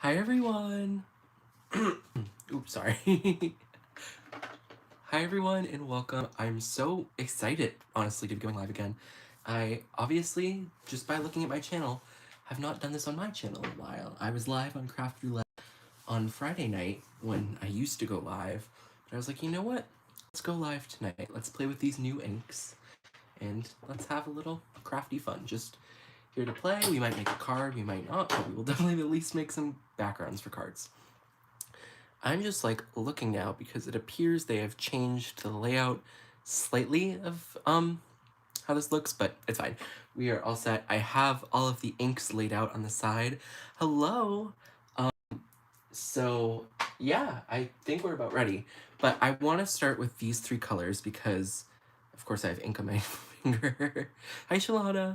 Hi everyone! Oops, sorry. Hi everyone and welcome. I'm so excited, honestly, to be going live again. I obviously, just by looking at my channel, have not done this on my channel in a while. I was live on Crafty on Friday night when I used to go live, but I was like, you know what? Let's go live tonight. Let's play with these new inks and let's have a little crafty fun. Just here to play. We might make a card, we might not, but we will definitely at least make some backgrounds for cards. I'm just like looking now because it appears they have changed the layout slightly of how this looks, but it's fine. We are all set. I have all of the inks laid out on the side. Hello. So yeah, I think we're about ready, but I want to start with these three colors because of course I have ink on my finger. Hi Shalana.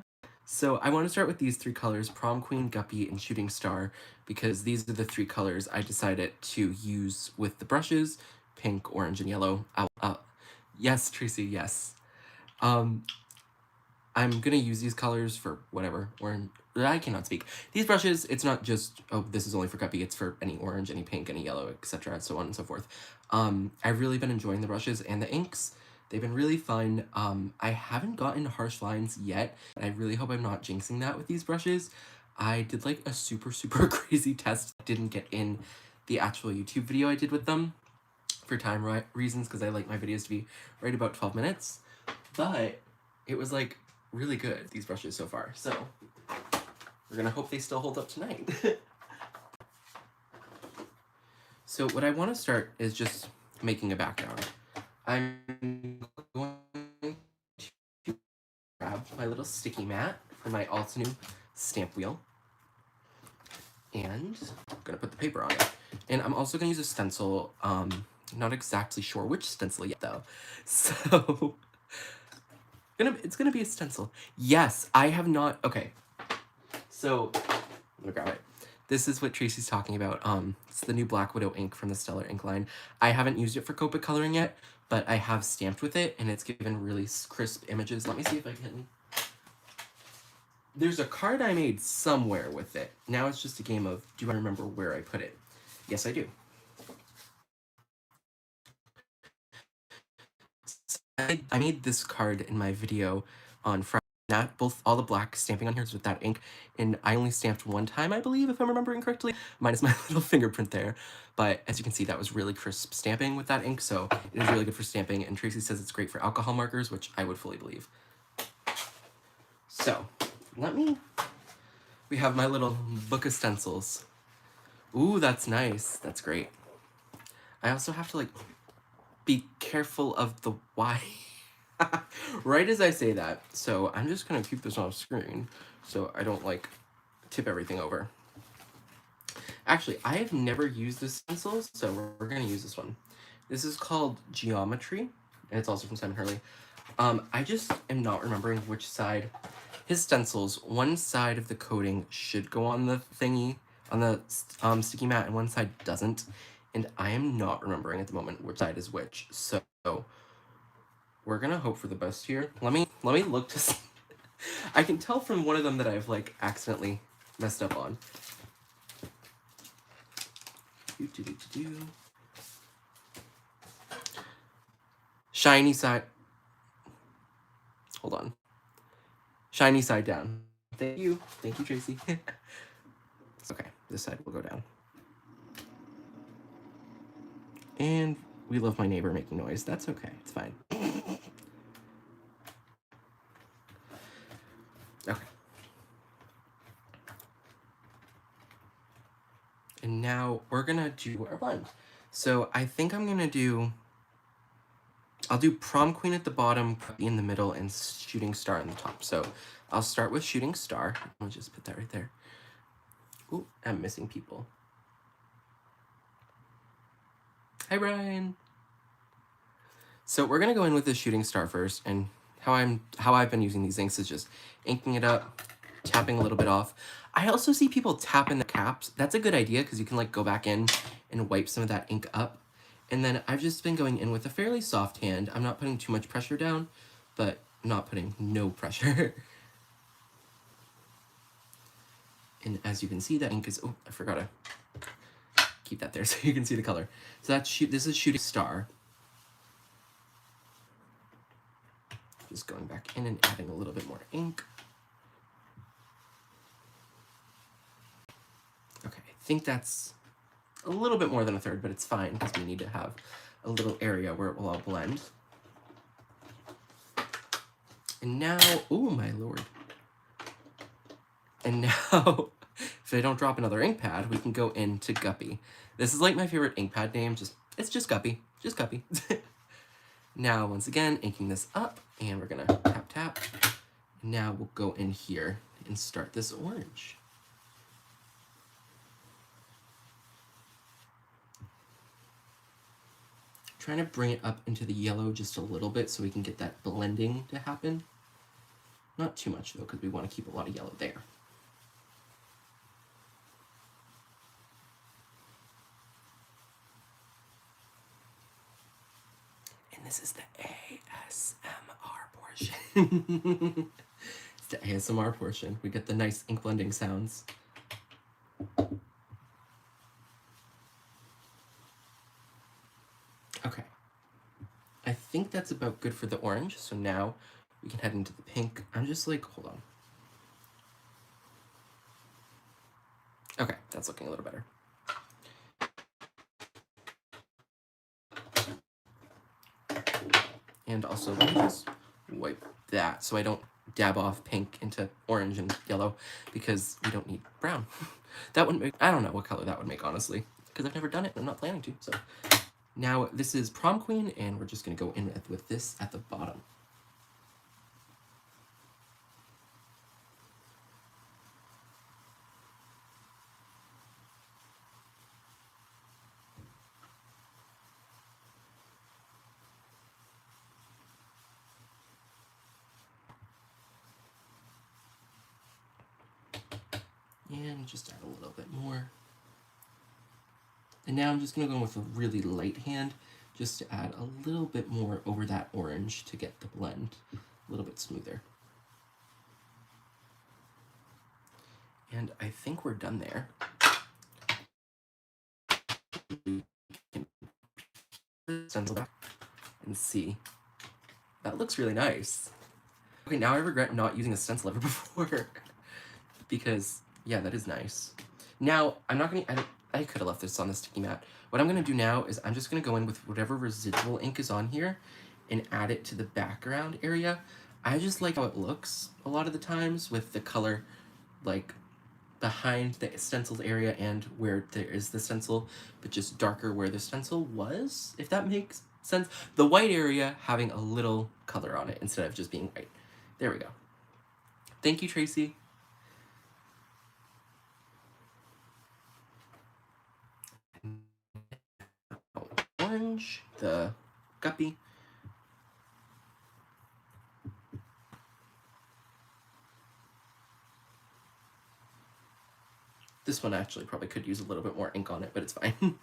So I want to start with these three colors, Prom Queen, Guppy, and Shooting Star, because these are the three colors I decided to use with the brushes, pink, orange, and yellow. Yes, Tracy, yes. I'm gonna use these colors for whatever, I cannot speak. These brushes, it's not just, oh, this is only for Guppy, it's for any orange, any pink, any yellow, etc., so on and so forth. I've really been enjoying the brushes and the inks. They've been really fun. I haven't gotten harsh lines yet, and I really hope I'm not jinxing that with these brushes. I did like a super crazy test that didn't get in the actual YouTube video I did with them for time reasons, because I like my videos to be right about 12 minutes, but it was like really good, these brushes so far, so we're gonna hope they still hold up tonight. So what I want to start is just making a background. I'm going to grab my little sticky mat for my Altenew stamp wheel, and I'm gonna put the paper on it. And I'm also gonna use a stencil. Not exactly sure which stencil yet though, so it's gonna be a stencil. Yes, I have not. Okay, so I'm gonna grab it. This is what Tracy's talking about. It's the new Black Widow ink from the Stellar ink line. I haven't used it for Copic coloring yet, but I have stamped with it, and it's given really crisp images. Let me see if I can. There's a card I made somewhere with it. Now it's just a game of, do I remember where I put it? Yes, I do. I made this card in my video on Friday. All the black stamping on here is with that ink, and I only stamped one time, I believe, if I'm remembering correctly, minus my little fingerprint there. But as you can see, that was really crisp stamping with that ink, so it is really good for stamping, and Tracy says it's great for alcohol markers, which I would fully believe. So, we have my little book of stencils. Ooh, that's nice. That's great. I also have to, like, be careful of the Y. Right as I say that, so I'm just gonna keep this off screen so I don't like tip everything over. Actually, I have never used this stencil, so we're gonna use this one. This is called Geometry, and it's also from Simon Hurley. I just am not remembering which side. His stencils, one side of the coating should go on the thingy, on the sticky mat, and one side doesn't. And I am not remembering at the moment which side is which, so we're gonna hope for the best here. Let me look to see. I can tell from one of them that I've like accidentally messed up on. Shiny side. Hold on. Shiny side down. Thank you, Tracy. Okay, this side will go down. And we love my neighbor making noise. That's okay. It's fine. Okay. And now we're gonna do our blend. So I think I'm gonna do, I'll do Prom Queen at the bottom, in the middle, and Shooting Star on the top. So I'll start with Shooting Star. I'll just put that right there. Ooh, I'm missing people. Hi, Brian. So we're gonna go in with the Shooting Star first, and how I've been using these inks is just inking it up, tapping a little bit off. I also see people tap in the caps. That's a good idea because you can like go back in and wipe some of that ink up. And then I've just been going in with a fairly soft hand. I'm not putting too much pressure down, but not putting no pressure. And as you can see, that ink is, oh, I forgot to keep that there so you can see the color. So that's this is Shooting Star. Just going back in and adding a little bit more ink. Okay, I think that's a little bit more than a third, but it's fine because we need to have a little area where it will all blend. And now, oh my lord. And now, if I don't drop another ink pad, we can go into Guppy. This is like my favorite ink pad name, it's just Guppy, just Guppy. Now, once again, inking this up, and we're gonna tap, tap. Now we'll go in here and start this orange. Trying to bring it up into the yellow just a little bit so we can get that blending to happen. Not too much though, because we want to keep a lot of yellow there. And this is the ASMR portion. It's the ASMR portion. We get the nice ink blending sounds. Okay. I think that's about good for the orange, so now we can head into the pink. I'm just like, hold on. Okay, that's looking a little better. And also, let me just wipe that so I don't dab off pink into orange and yellow, because we don't need brown. That wouldn't make, I don't know what color that would make, honestly, because I've never done it and I'm not planning to. So now this is Prom Queen, and we're just going to go in with this at the bottom. And just add a little bit more. And now I'm just going to go with a really light hand, just to add a little bit more over that orange to get the blend a little bit smoother. And I think we're done there. We can stencil back and see. That looks really nice. Okay, now I regret not using a stencil ever before. Because, yeah, that is nice. Now, I'm not going to, I could have left this on the sticky mat. What I'm going to do now is I'm just going to go in with whatever residual ink is on here and add it to the background area. I just like how it looks a lot of the times with the color, like, behind the stenciled area and where there is the stencil, but just darker where the stencil was, if that makes sense. The white area having a little color on it instead of just being white. There we go. Thank you, Tracy. Orange, the Guppy. This one actually probably could use a little bit more ink on it, but it's fine.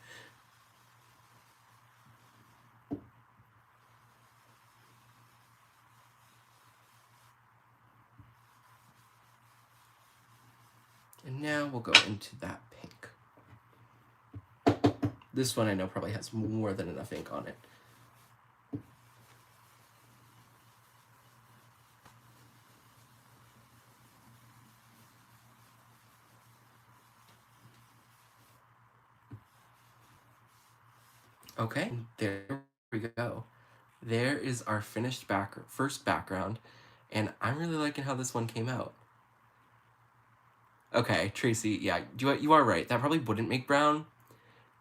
And now we'll go into that pink. This one I know probably has more than enough ink on it. Okay, there we go. There is our finished first background, and I'm really liking how this one came out. Okay, Tracy, yeah, you are right. That probably wouldn't make brown,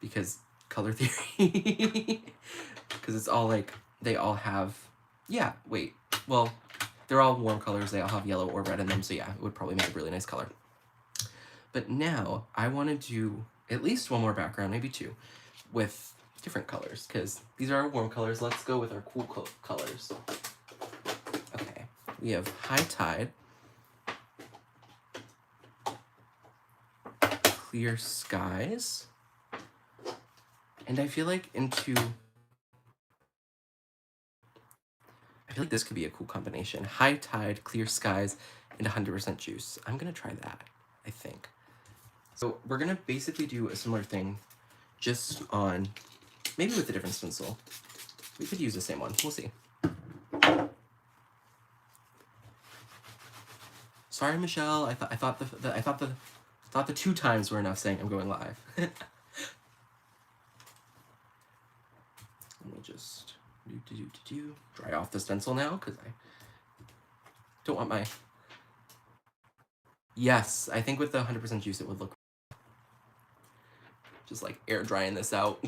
because color theory. Because it's all like, they all have, yeah, wait, well, they're all warm colors. They all have yellow or red in them, so yeah, it would probably make a really nice color. But now, I want to do at least one more background, maybe two, with different colors, because these are our warm colors. Let's go with our cool colors. Okay, we have High Tide, Clear Skies, and I feel like this could be a cool combination. High Tide, Clear Skies, and 100% juice. I'm gonna try that, I think. So we're gonna basically do a similar thing just on, maybe with a different stencil. We could use the same one. We'll see. Sorry, Michelle. I thought the 2 times were enough saying I'm going live. Let me just dry off the stencil now because I don't want my. Yes, I think with the 100% juice it would look just like air drying this out.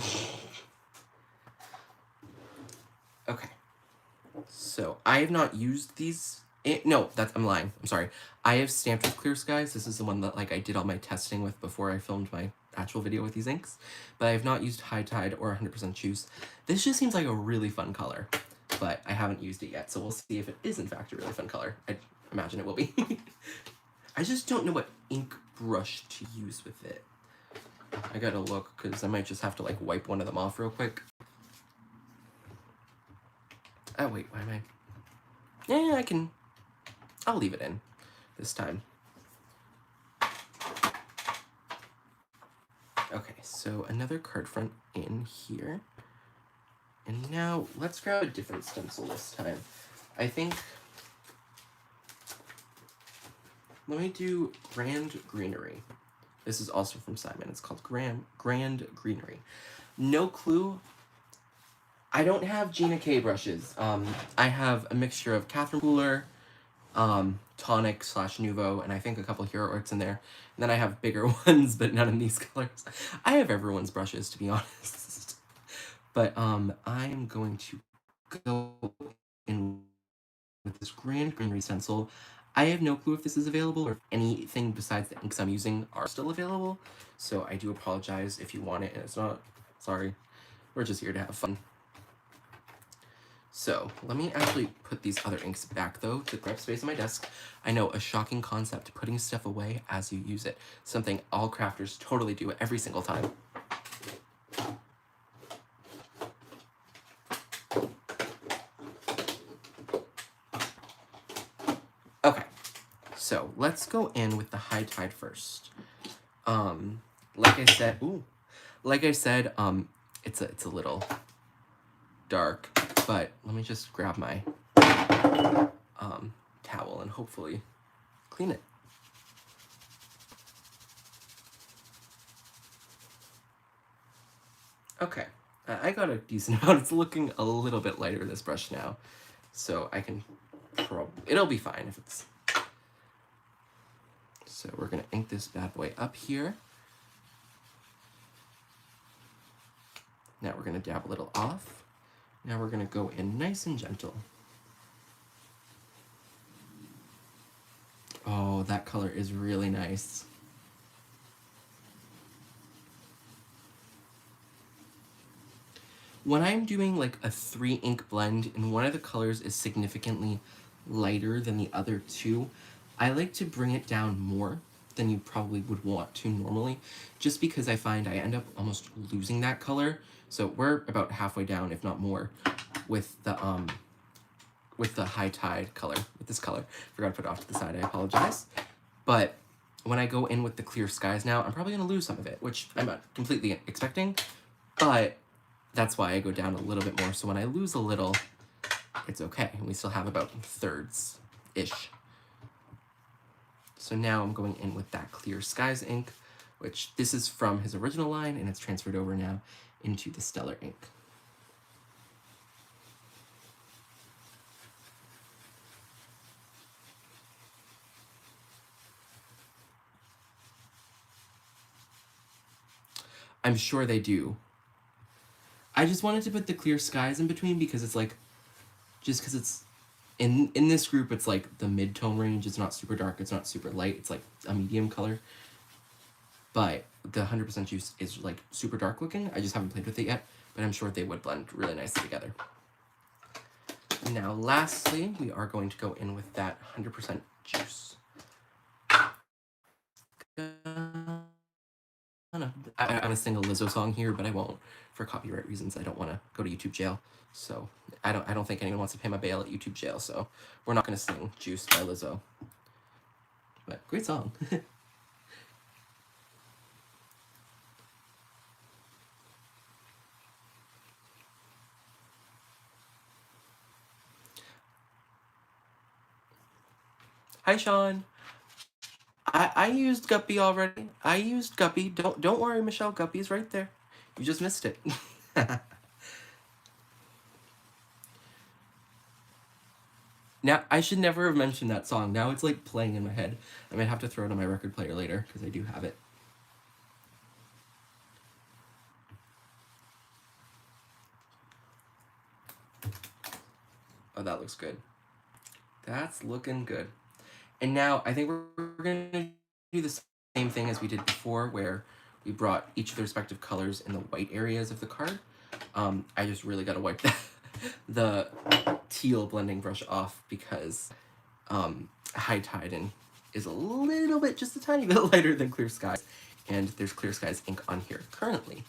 Okay. So I have not used these. No, I'm lying. I'm sorry. I have stamped with Clear Skies. This is the one that like I did all my testing with before I filmed my actual video with these inks. But I have not used High Tide or 100% Juice. This just seems like a really fun color, but I haven't used it yet. So we'll see if it is in fact a really fun color. I imagine it will be. I just don't know what ink brush to use with it. I gotta look because I might just have to like wipe one of them off real quick. Oh wait, why am I? Yeah, I'll leave it in this time. Okay, so another card front in here. And now let's grab a different stencil this time. I think, let me do Grand Greenery. This is also from Simon. It's called Grand Greenery. No clue. I don't have Gina K brushes. I have a mixture of Catherine Pooler, Tonic / Nuvo, and I think a couple Hero Arts in there. And then I have bigger ones, but none of these colors. I have everyone's brushes, to be honest. But I'm going to go in with this Grand Greenery stencil. I have no clue if this is available or if anything besides the inks I'm using are still available. So I do apologize if you want it and it's not. Sorry. We're just here to have fun. So let me actually put these other inks back though to grab space on my desk. I know, a shocking concept, putting stuff away as you use it. Something all crafters totally do every single time. Okay, so let's go in with the High Tide first. Like I said, it's a little dark, but let me just grab my towel and hopefully clean it. Okay, I got a decent amount. It's looking a little bit lighter, this brush now, so I can it'll be fine if it's. So we're gonna ink this bad boy up here. Now we're gonna dab a little off. Now we're gonna go in nice and gentle. Oh, that color is really nice. When I'm doing like a 3 ink blend and one of the colors is significantly lighter than the other 2, I like to bring it down more than you probably would want to normally, just because I find I end up almost losing that color. So we're about halfway down, if not more, with the High Tide color, with this color. Forgot to put it off to the side, I apologize. But when I go in with the Clear Skies now, I'm probably gonna lose some of it, which I'm not completely expecting, but that's why I go down a little bit more. So when I lose a little, it's okay. We still have about 1/3-ish. So now I'm going in with that Clear Skies ink, which this is from his original line, and it's transferred over now into the Stellar ink. I'm sure they do. I just wanted to put the Clear Skies in between because it's like, just because it's, in this group, it's like the mid-tone range. It's not super dark, it's not super light, it's like a medium color. But the 100% Juice is like super dark looking. I just haven't played with it yet, but I'm sure they would blend really nicely together. Now lastly, we are going to go in with that 100% Juice. I'm gonna sing a Lizzo song here, but I won't for copyright reasons. I don't want to go to YouTube jail, so I don't think anyone wants to pay my bail at YouTube jail. So we're not gonna sing "Juice" by Lizzo. But great song. Hi, Sean. I used Guppy already. I used Guppy. Don't worry, Michelle. Guppy's right there. You just missed it. Now, I should never have mentioned that song. Now it's like playing in my head. I might have to throw it on my record player later because I do have it. Oh, that looks good. That's looking good. And now I think we're going to do the same thing as we did before, where we brought each of the respective colors in the white areas of the card. I just really got to wipe the teal blending brush off because High Tide is a little bit, just a tiny bit lighter than Clear Skies, and there's Clear Skies ink on here currently.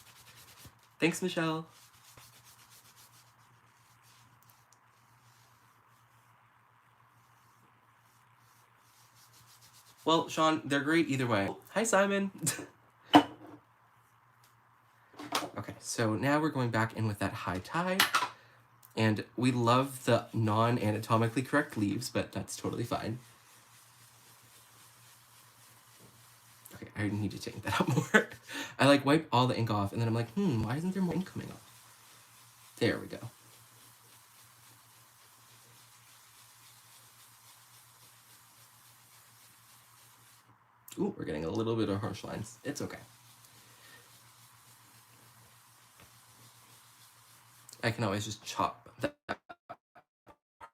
Thanks, Michelle. Well, Sean, they're great either way. Hi, Simon. Okay, so now we're going back in with that High Tide. And we love the non-anatomically correct leaves, but that's totally fine. Okay, I need to take that out more. I like wipe all the ink off, and then I'm like, why isn't there more ink coming off? There we go. Ooh, we're getting a little bit of harsh lines. It's okay. I can always just chop that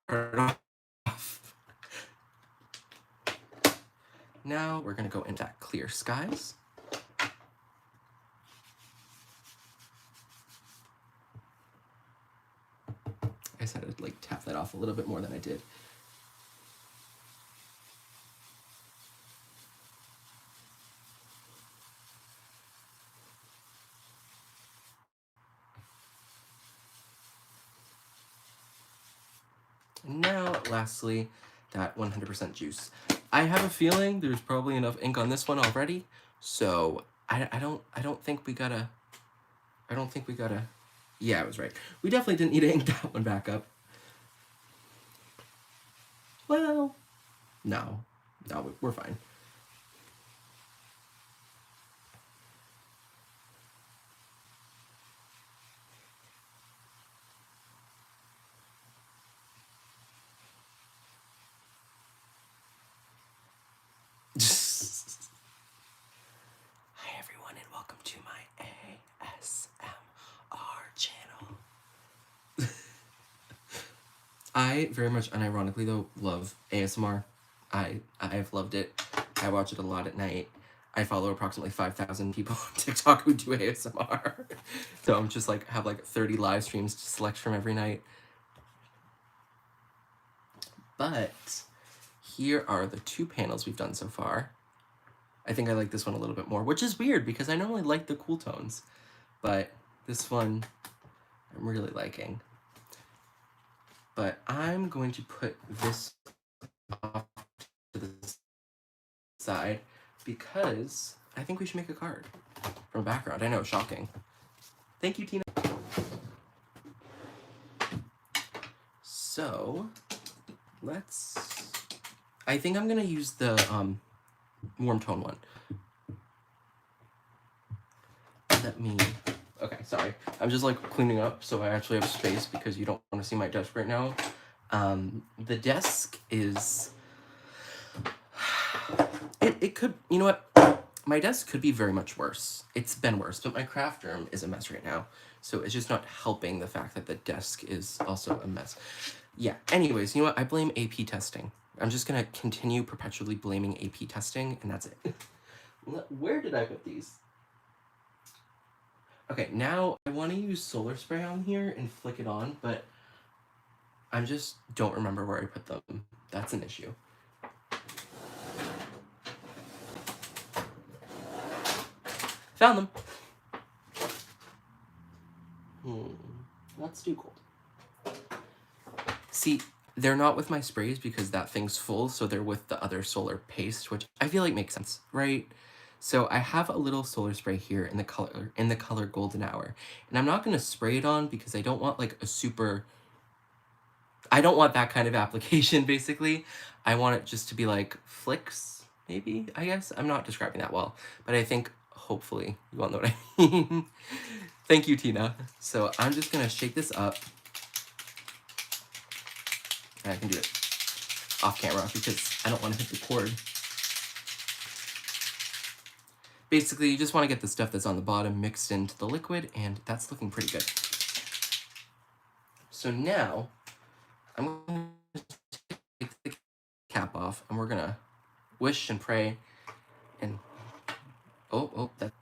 part off. Now we're gonna go into that Clear Skies. I said I'd like tap that off a little bit more than I did. And now, lastly, that 100% juice. I have a feeling there's probably enough ink on this one already, so I don't think we gotta. Yeah, I was right. We definitely didn't need to ink that one back up. Well, no, we're fine. Hi everyone and welcome to my ASMR channel. I very much unironically though love ASMR. I've loved it. I watch it a lot at night. I follow approximately 5,000 people on TikTok who do ASMR. So I'm just like, have like 30 live streams to select from every night. But here are the 2 panels we've done so far. I think I like this one a little bit more, which is weird because I normally like the cool tones. But this one I'm really liking. But I'm going to put this off to the side because I think we should make a card from a background. I know, shocking. Thank you, Tina. So I think I'm gonna use the warm tone one. Okay, sorry. I'm just like cleaning up so I actually have space because you don't want to see my desk right now. The desk is, it could, you know what? My desk could be very much worse. It's been worse, but my craft room is a mess right now. So it's just not helping the fact that the desk is also a mess. Yeah, anyways, you know what? I blame AP testing. I'm just gonna continue perpetually blaming AP testing, and that's it. Where did I put these? Okay, now I want to use solar spray on here and flick it on, but I just don't remember where I put them. That's an issue. Found them. That's too cold. See, they're not with my sprays because that thing's full, so they're with the other solar paste, which I feel like makes sense, right? So I have a little solar spray here in the color Golden Hour. And I'm not going to spray it on because I don't want like a super I don't want that kind of application, basically. I want it just to be like flicks, maybe, I guess. I'm not describing that well, but I think hopefully you all know what I mean. Thank you, Tina. So I'm just gonna shake this up. And I can do it off camera because I don't want to hit the cord. Basically, you just want to get the stuff that's on the bottom mixed into the liquid, and that's looking pretty good. So now, I'm going to take the cap off, and we're going to wish and pray, and the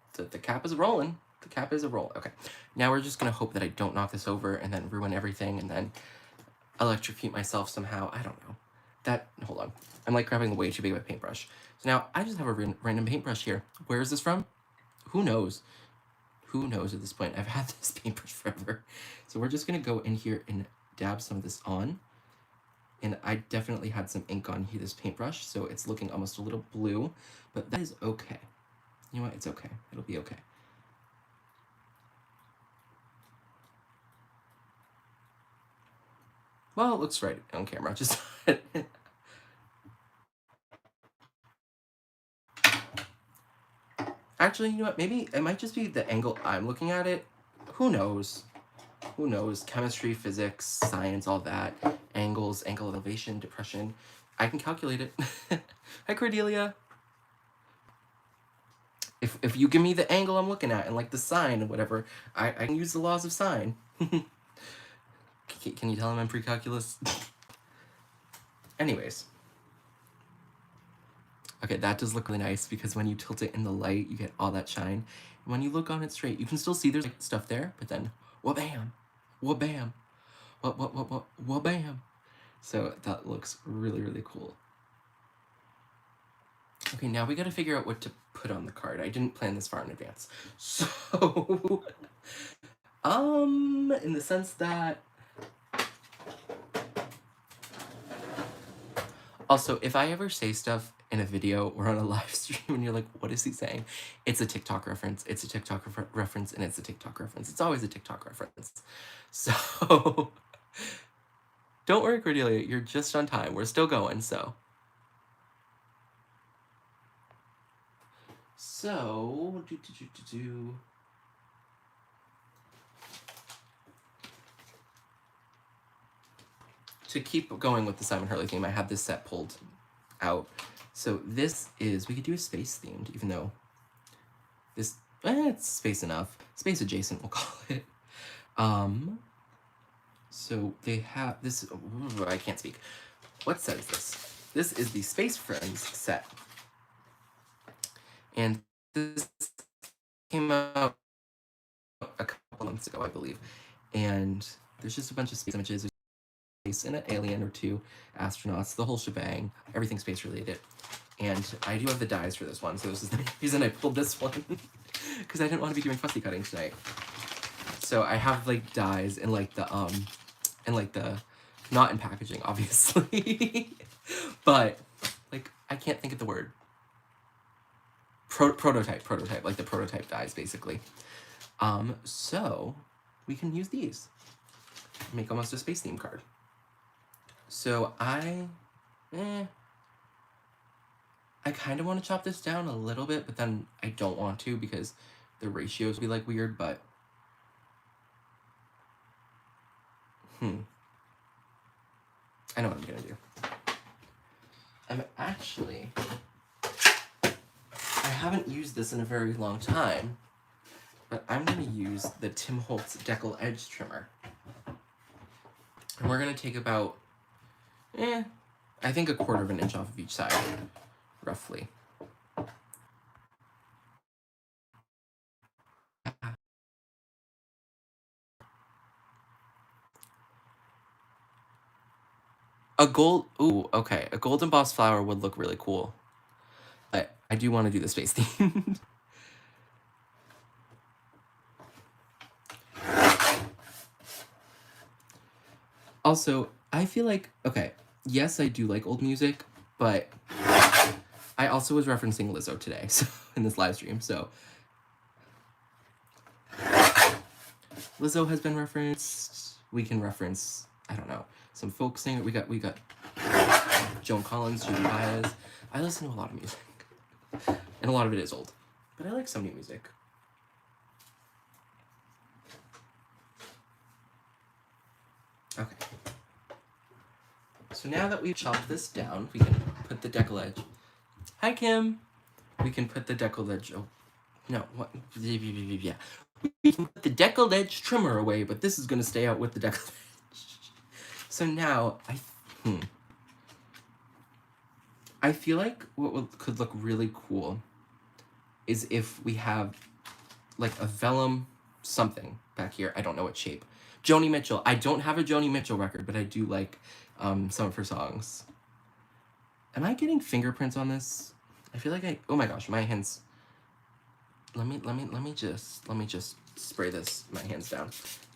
cap is rolling. The cap is a roll. Okay. Now we're just going to hope that I don't knock this over and then ruin everything and then electrocute myself somehow. I don't know. Hold on. I'm like grabbing way too big of a paintbrush. So now I just have a random paintbrush here. Where is this from? Who knows? Who knows at this point? I've had this paintbrush forever. So we're just going to go in here and dab some of this on. And I definitely had some ink on here, this paintbrush, so it's looking almost a little blue, but that is okay. You know what? It's okay. It'll be okay. Well, it looks right on camera. Just actually, you know what? Maybe it might just be the angle I'm looking at it. Who knows? Who knows? Chemistry, physics, science, all that. Angles, angle of elevation, depression. I can calculate it. Hi, Cordelia. If you give me the angle I'm looking at and like the sine and whatever, I can use the laws of sine. Can you tell him I'm pre-calculus? Anyways. Okay, that does look really nice because when you tilt it in the light, you get all that shine. And when you look on it straight, you can still see there's like stuff there, but then wha-bam, wha-bam, wha-bam. So that looks really, really cool. Okay, now we gotta figure out what to put on the card. I didn't plan this far in advance. So, in the sense that, also, if I ever say stuff in a video or on a live stream and you're like, what is he saying? It's a TikTok reference. It's a TikTok reference, and it's a TikTok reference. It's always a TikTok reference. So, don't worry, Cordelia. You're just on time. We're still going, so. So, to keep going with the Simon Hurley theme, I have this set pulled out. So this is, we could do a space themed, even though this, it's space enough. Space adjacent, we'll call it. So they have this, I can't speak. What set is this? This is the Space Friends set. And this came out a couple months ago, I believe. And there's just a bunch of space images. There's space and an alien or two, astronauts, the whole shebang, everything space related. And I do have the dies for this one, so this is the reason I pulled this one. Because I didn't want to be doing fussy cutting tonight. So I have like dies and like the not in packaging, obviously. But like I can't think of the word. Prototype, like the prototype dies, basically. So we can use these. Make almost a space theme card. So I kind of want to chop this down a little bit, but then I don't want to because the ratios will be like weird, but I know what I'm gonna do. I haven't used this in a very long time, but I'm gonna use the Tim Holtz Decal Edge Trimmer. And we're gonna take about, I think a 1/4 of an inch off of each side, roughly. A gold embossed flower would look really cool. But I do want to do the space theme. Also, I feel like, okay, yes, I do like old music, but I also was referencing Lizzo today, so in this live stream, so Lizzo has been referenced. We can reference I don't know, some folk singer. We got Joan Collins, Judy Baez. I listen to a lot of music, and a lot of it is old, but I like some new music. Okay. So now that we've chopped this down, we can put the decollage. Hi, Kim. We can put the decollage. Oh, no. What? Yeah. We can put the decollage trimmer away, but this is going to stay out with the decollage. So now, I feel like what could look really cool is if we have like a vellum something back here. I don't know what shape. Joni Mitchell. I don't have a Joni Mitchell record, but I do like some of her songs. Am I getting fingerprints on this? I feel like oh my gosh, my hands. Let me just spray my hands down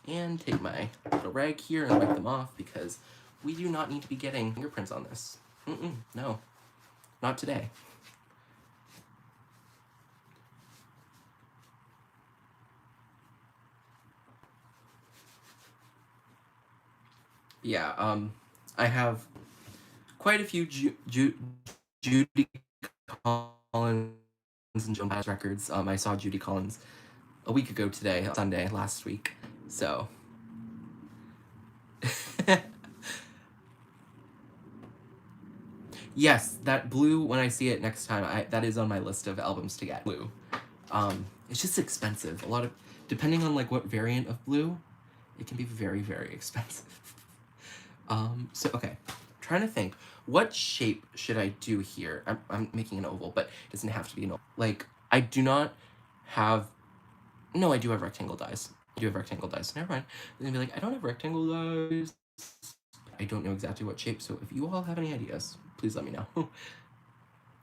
and take my little rag here and wipe them off because we do not need to be getting fingerprints on this. No, not today. Yeah, I have quite a few Judy Collins and Joan Baez records. I saw Judy Collins a week ago today, Sunday, last week, so. Yes, that blue, when I see it next time, that is on my list of albums to get. Blue. It's just expensive. Depending on like what variant of blue, it can be very, very expensive. So, okay, I'm trying to think, what shape should I do here? I'm making an oval, but it doesn't have to be an oval. Like, I do not have, no, I do have rectangle dies. I do have rectangle dies, never mind. They're gonna be like, I don't have rectangle dies. I don't know exactly what shape, so if you all have any ideas, please let me know.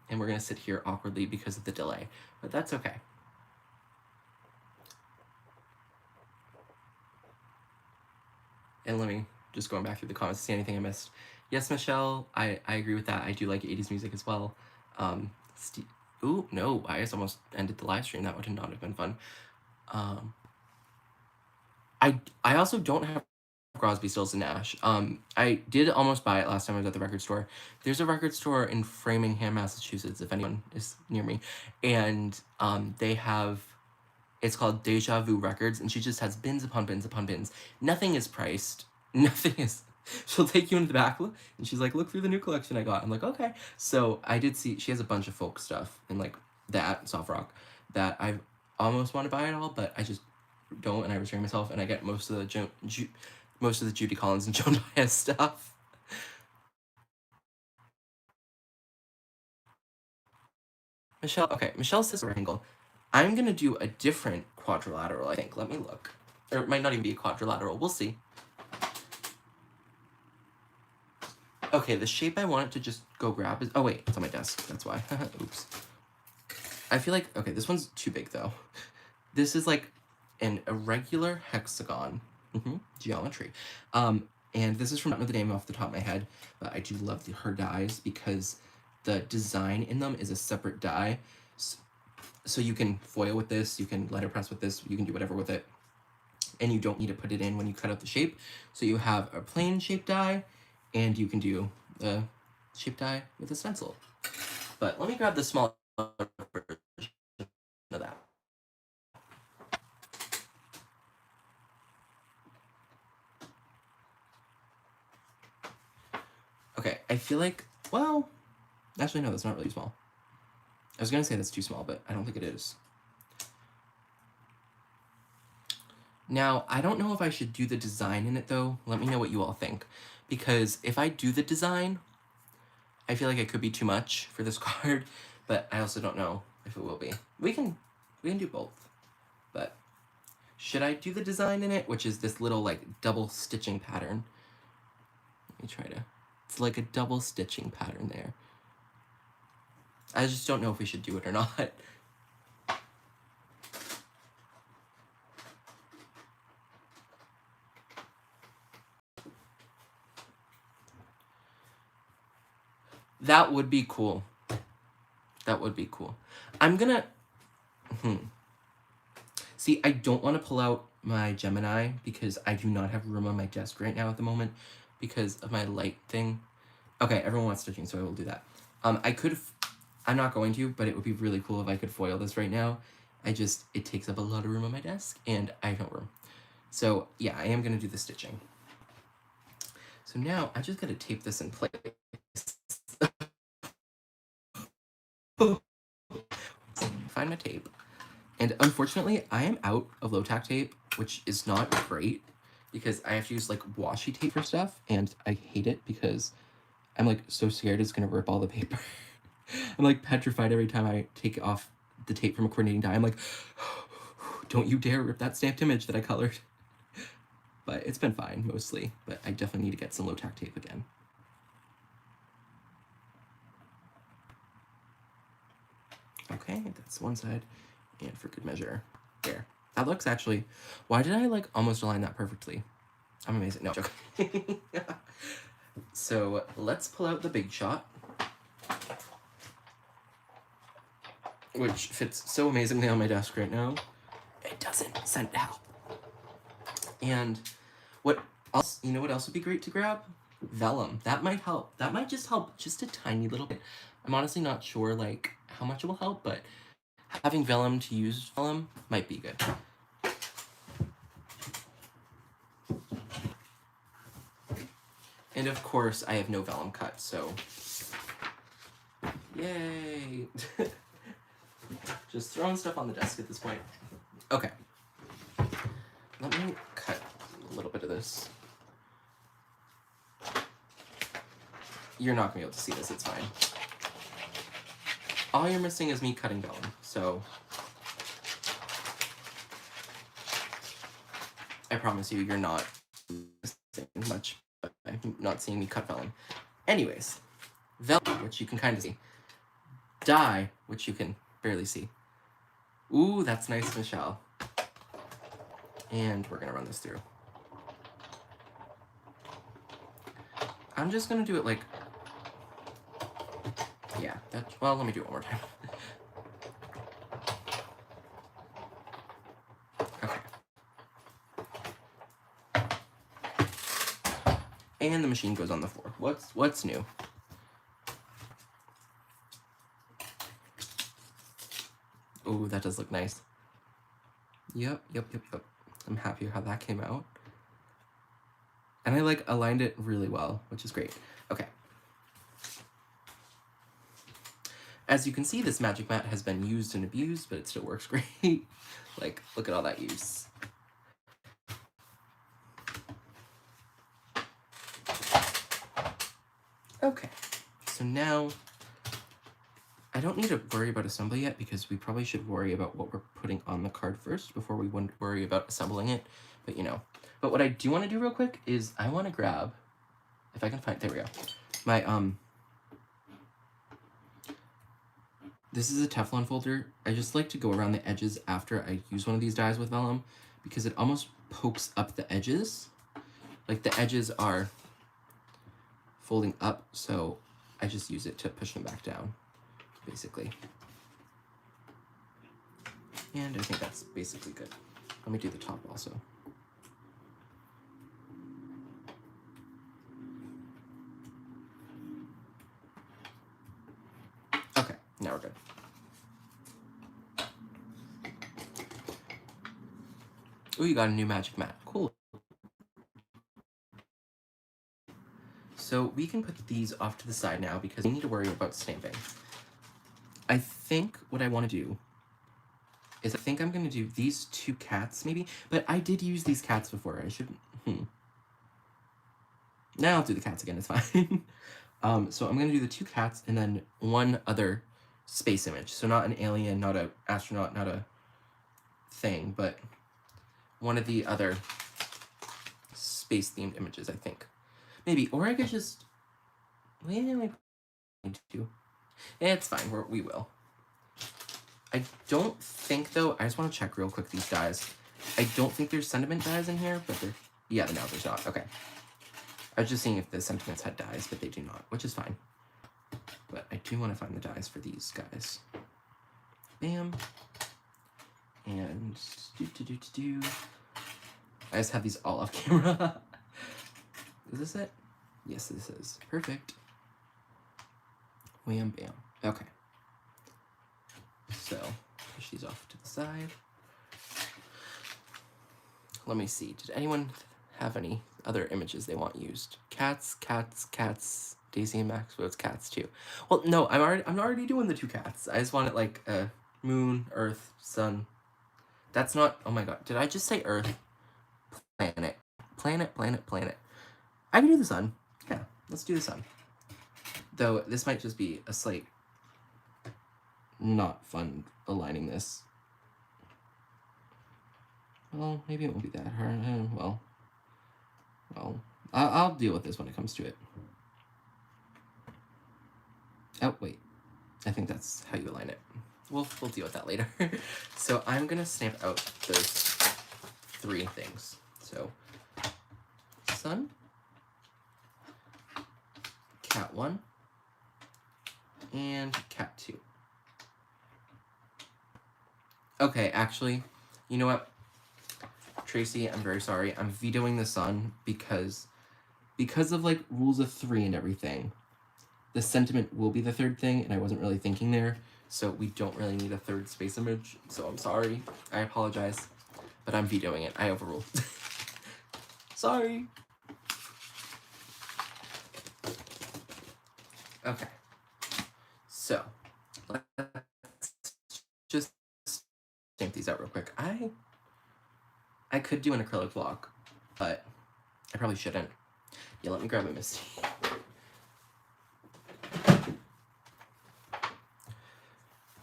And we're gonna sit here awkwardly because of the delay, but that's okay. And let me just going back through the comments to see anything I missed. Yes, Michelle, I agree with that. I do like 80s music as well. Ooh, no, I just almost ended the live stream. That would not have been fun. I also don't have Crosby, Stills, and Nash. I did almost buy it last time I was at the record store. There's a record store in Framingham, Massachusetts, if anyone is near me. And they have, it's called Deja Vu Records, and she just has bins upon bins upon bins. Nothing is priced. Nothing is. She'll take you into the back, and she's like, look through the new collection I got. I'm like, okay. So I did see, she has a bunch of folk stuff, and like that, soft rock, that I almost want to buy it all, but I just don't, and I restrain myself, and I get most of the Judy Collins and Joan Baez stuff. Michelle, okay, Michelle says rectangle. I'm gonna do a different quadrilateral, I think. Let me look. Or it might not even be a quadrilateral. We'll see. Okay, the shape I want it to just go grab is... Oh, wait. It's on my desk. That's why. Oops. I feel like... Okay, this one's too big, though. This is like an irregular hexagon. Geometry. And this is from, I don't know the name off the top of my head, but I do love her dies because the design in them is a separate die. So you can foil with this, you can letterpress with this, you can do whatever with it. And you don't need to put it in when you cut out the shape. So you have a plain shape die, and you can do the shape die with a stencil. But let me grab the smaller version of that. Okay, I feel like, well, actually no, that's not really small. I was gonna say that's too small, but I don't think it is. Now, I don't know if I should do the design in it, though. Let me know what you all think. Because if I do the design, I feel like it could be too much for this card, but I also don't know if it will be. We can do both. But should I do the design in it, which is this little, like, double stitching pattern? Let me try to... It's like a double stitching pattern there. I just don't know if we should do it or not. That would be cool. That would be cool. I'm gonna... See, I don't want to pull out my Gemini because I do not have room on my desk right now at the moment because of my light thing. Okay, everyone wants stitching, so I will do that. I'm not going to, but it would be really cool if I could foil this right now. It takes up a lot of room on my desk, and I have no room. So, yeah, I am going to do the stitching. So now, I just got to tape this in place. Find my tape. And unfortunately, I am out of low-tack tape, which is not great, because I have to use, like, washi tape for stuff, and I hate it because I'm, like, so scared it's going to rip all the paper. I'm, like, petrified every time I take off the tape from a coordinating die. I'm like, don't you dare rip that stamped image that I colored. But it's been fine, mostly. But I definitely need to get some low-tack tape again. Okay, that's one side. And for good measure, there. That looks actually... Why did I, like, almost align that perfectly? I'm amazing. No, joking. So, let's pull out the Big Shot, which fits so amazingly on my desk right now. It doesn't send help. And what else, you know what else would be great to grab? Vellum. That might help. That might just help just a tiny little bit. I'm honestly not sure, like, how much it will help, but having vellum to use vellum might be good. And of course, I have no vellum cut, so yay! Just throwing stuff on the desk at this point. Okay. Let me cut a little bit of this. You're not gonna be able to see this, it's fine. All you're missing is me cutting vellum, so I promise you, you're not missing much, but I'm not seeing me cut vellum. Anyways, vellum, which you can kind of see. Dye, which you can barely see. Ooh, that's nice, Michelle. And we're gonna run this through. I'm just gonna do it like, yeah, well, let me do it one more time. Okay. And the machine goes on the floor. What's new? Ooh, that does look nice. Yep. I'm happy how that came out. And I, like, aligned it really well, which is great. Okay. As you can see, this magic mat has been used and abused, but it still works great. Like, look at all that use. Okay, so now I don't need to worry about assembly yet because we probably should worry about what we're putting on the card first before we worry about assembling it, but you know. But what I do want to do real quick is I want to grab, if I can find, there we go, my, this is a Teflon folder. I just like to go around the edges after I use one of these dies with vellum because it almost pokes up the edges. Like the edges are folding up, so I just use it to push them back down, basically. And I think that's basically good. Let me do the top also. Okay, now we're good. Oh, you got a new magic mat. Cool. So we can put these off to the side now because we need to worry about stamping. I think what I want to do is I think I'm going to do these two cats maybe, but I did use these cats before. I should, Now I'll do the cats again, it's fine. So I'm going to do the two cats and then one other space image. So not an alien, not an astronaut, not a thing, but one of the other space-themed images, I think. Maybe, or I could just, well, I need to. It's fine, we will. I don't think, though, I just want to check real quick these dies. I don't think there's sentiment dies in here, but they're, yeah, no, there's not, okay. I was just seeing if the sentiments had dies, but they do not, which is fine. But I do want to find the dies for these guys. Bam. And I just have these all off camera. Is this it? Yes, this is. Perfect. Wham, bam. Okay. So, push these off to the side. Let me see. Did anyone have any other images they want used? Cats, cats, cats. Daisy and Max votes cats too. Well, no, I'm already doing the 2 cats. I just want it like moon, earth, sun. That's not, oh my god, did I just say earth? Planet. Planet, planet, planet. I can do the sun. Yeah, let's do the sun. Though this might just be a slight not fun aligning this. Well, maybe it won't be that hard. Well, I'll deal with this when it comes to it. Oh, wait. I think that's how you align it. We'll deal with that later. So I'm gonna stamp out those 3 things. So, sun, cat 1, and cat 2. Okay, actually, you know what? Tracy, I'm very sorry. I'm vetoing the sun because of like rules of 3 and everything. The sentiment will be the 3rd thing, and I wasn't really thinking there, so we don't really need a 3rd space image, so I'm sorry. I apologize, but I'm vetoing it. I overruled. Sorry. Okay. So, let's just stamp these out real quick. I could do an acrylic block, but I probably shouldn't. Yeah, let me grab a Misty.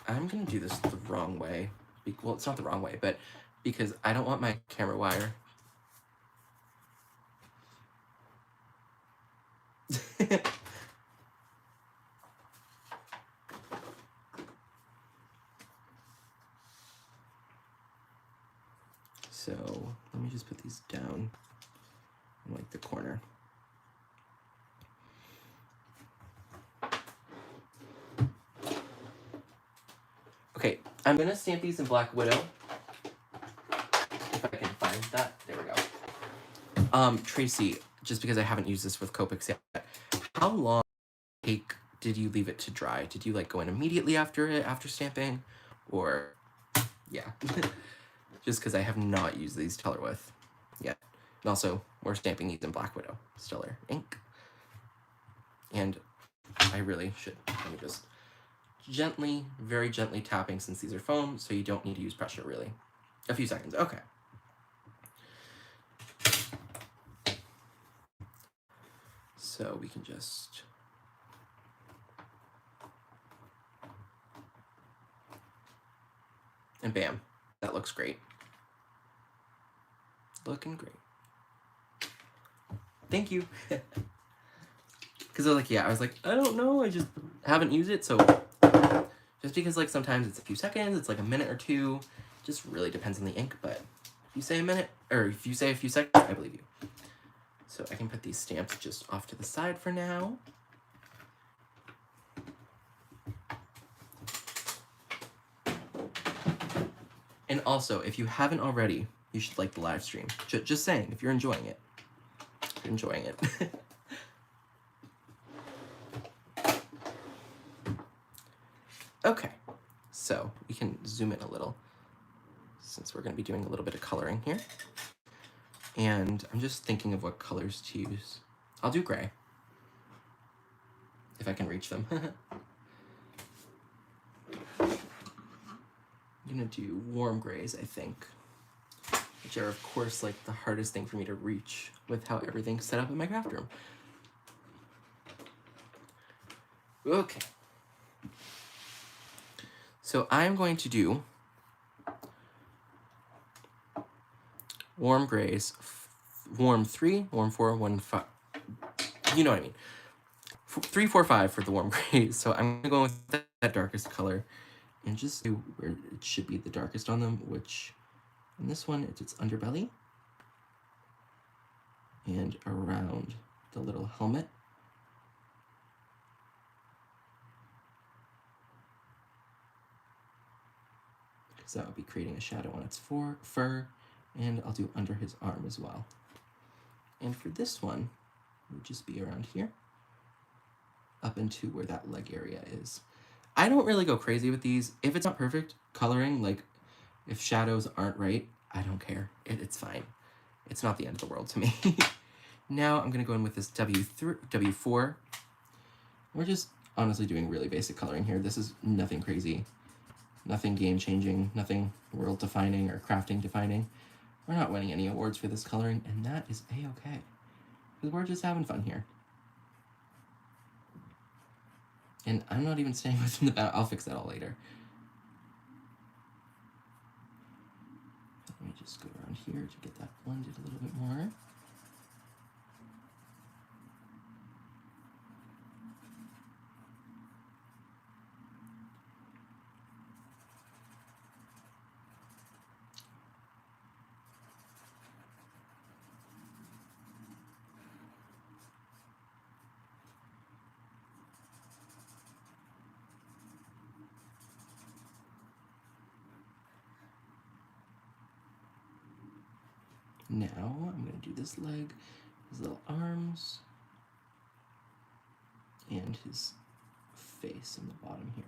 I'm gonna do this the wrong way. Well, it's not the wrong way, but because I don't want my camera wire. So let me just put these down in like the corner. Okay, I'm gonna stamp these in Black Widow. If I can find that. There we go. Tracy, just because I haven't used this with Copics yet, how long did you leave it to dry? Did you like go in immediately after stamping? Or, yeah. Just because I have not used these color with yet. And also, we're stamping these in Black Widow Stellar ink. And I really should, let me just gently, very gently tapping since these are foam, so you don't need to use pressure really. A few seconds, okay. So we can just, and bam, that looks great. Looking great. Thank you. Because I was like, yeah, I was like, I don't know, I just haven't used it, so just because like sometimes it's a few seconds, it's like a minute or 2, just really depends on the ink, but if you say a minute, or if you say a few seconds, I believe you. So I can put these stamps just off to the side for now. And also, if you haven't already, you should like the live stream. Just saying, if you're enjoying it. If you're enjoying it. Okay, so we can zoom in a little since we're going to be doing a little bit of coloring here. And I'm just thinking of what colors to use. I'll do gray, if I can reach them. I'm going to do warm grays, I think, which are, of course, like the hardest thing for me to reach with how everything's set up in my craft room. Okay. So I'm going to do warm grays, warm 3, warm 4, 1, 5. You know what I mean. 3, 4, 5 for the warm grays. So I'm going to go with that darkest color and just do where it should be the darkest on them, which in this one, it's its underbelly and around the little helmet. Because that would be creating a shadow on its fur. And I'll do under his arm as well. And for this one, it would just be around here, up into where that leg area is. I don't really go crazy with these. If it's not perfect coloring, like if shadows aren't right, I don't care. It's fine. It's not the end of the world to me. Now I'm gonna go in with this W4. We're just honestly doing really basic coloring here. This is nothing crazy, nothing game changing, nothing world defining or crafting defining. We're not winning any awards for this coloring, and that is a-okay, because we're just having fun here. And I'm not even staying within the bound. I'll fix that all later. Let me just go around here to get that blended a little bit more. Now I'm going to do this leg, his little arms, and his face in the bottom here.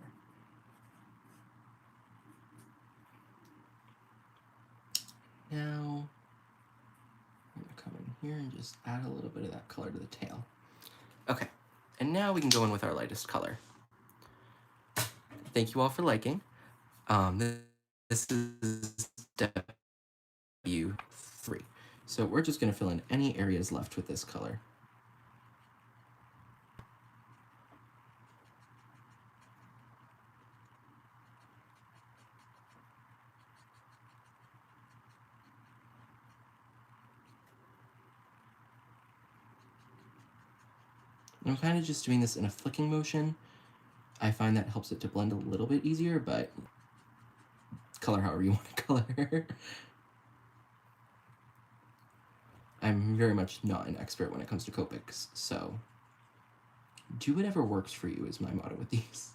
Now I'm going to come in here and just add a little bit of that color to the tail. Okay, and now we can go in with our lightest color. Thank you all for liking. This is W3. So we're just going to fill in any areas left with this color. I'm kind of just doing this in a flicking motion. I find that helps it to blend a little bit easier, but color however you want to color. I'm very much not an expert when it comes to Copics, so do whatever works for you is my motto with these.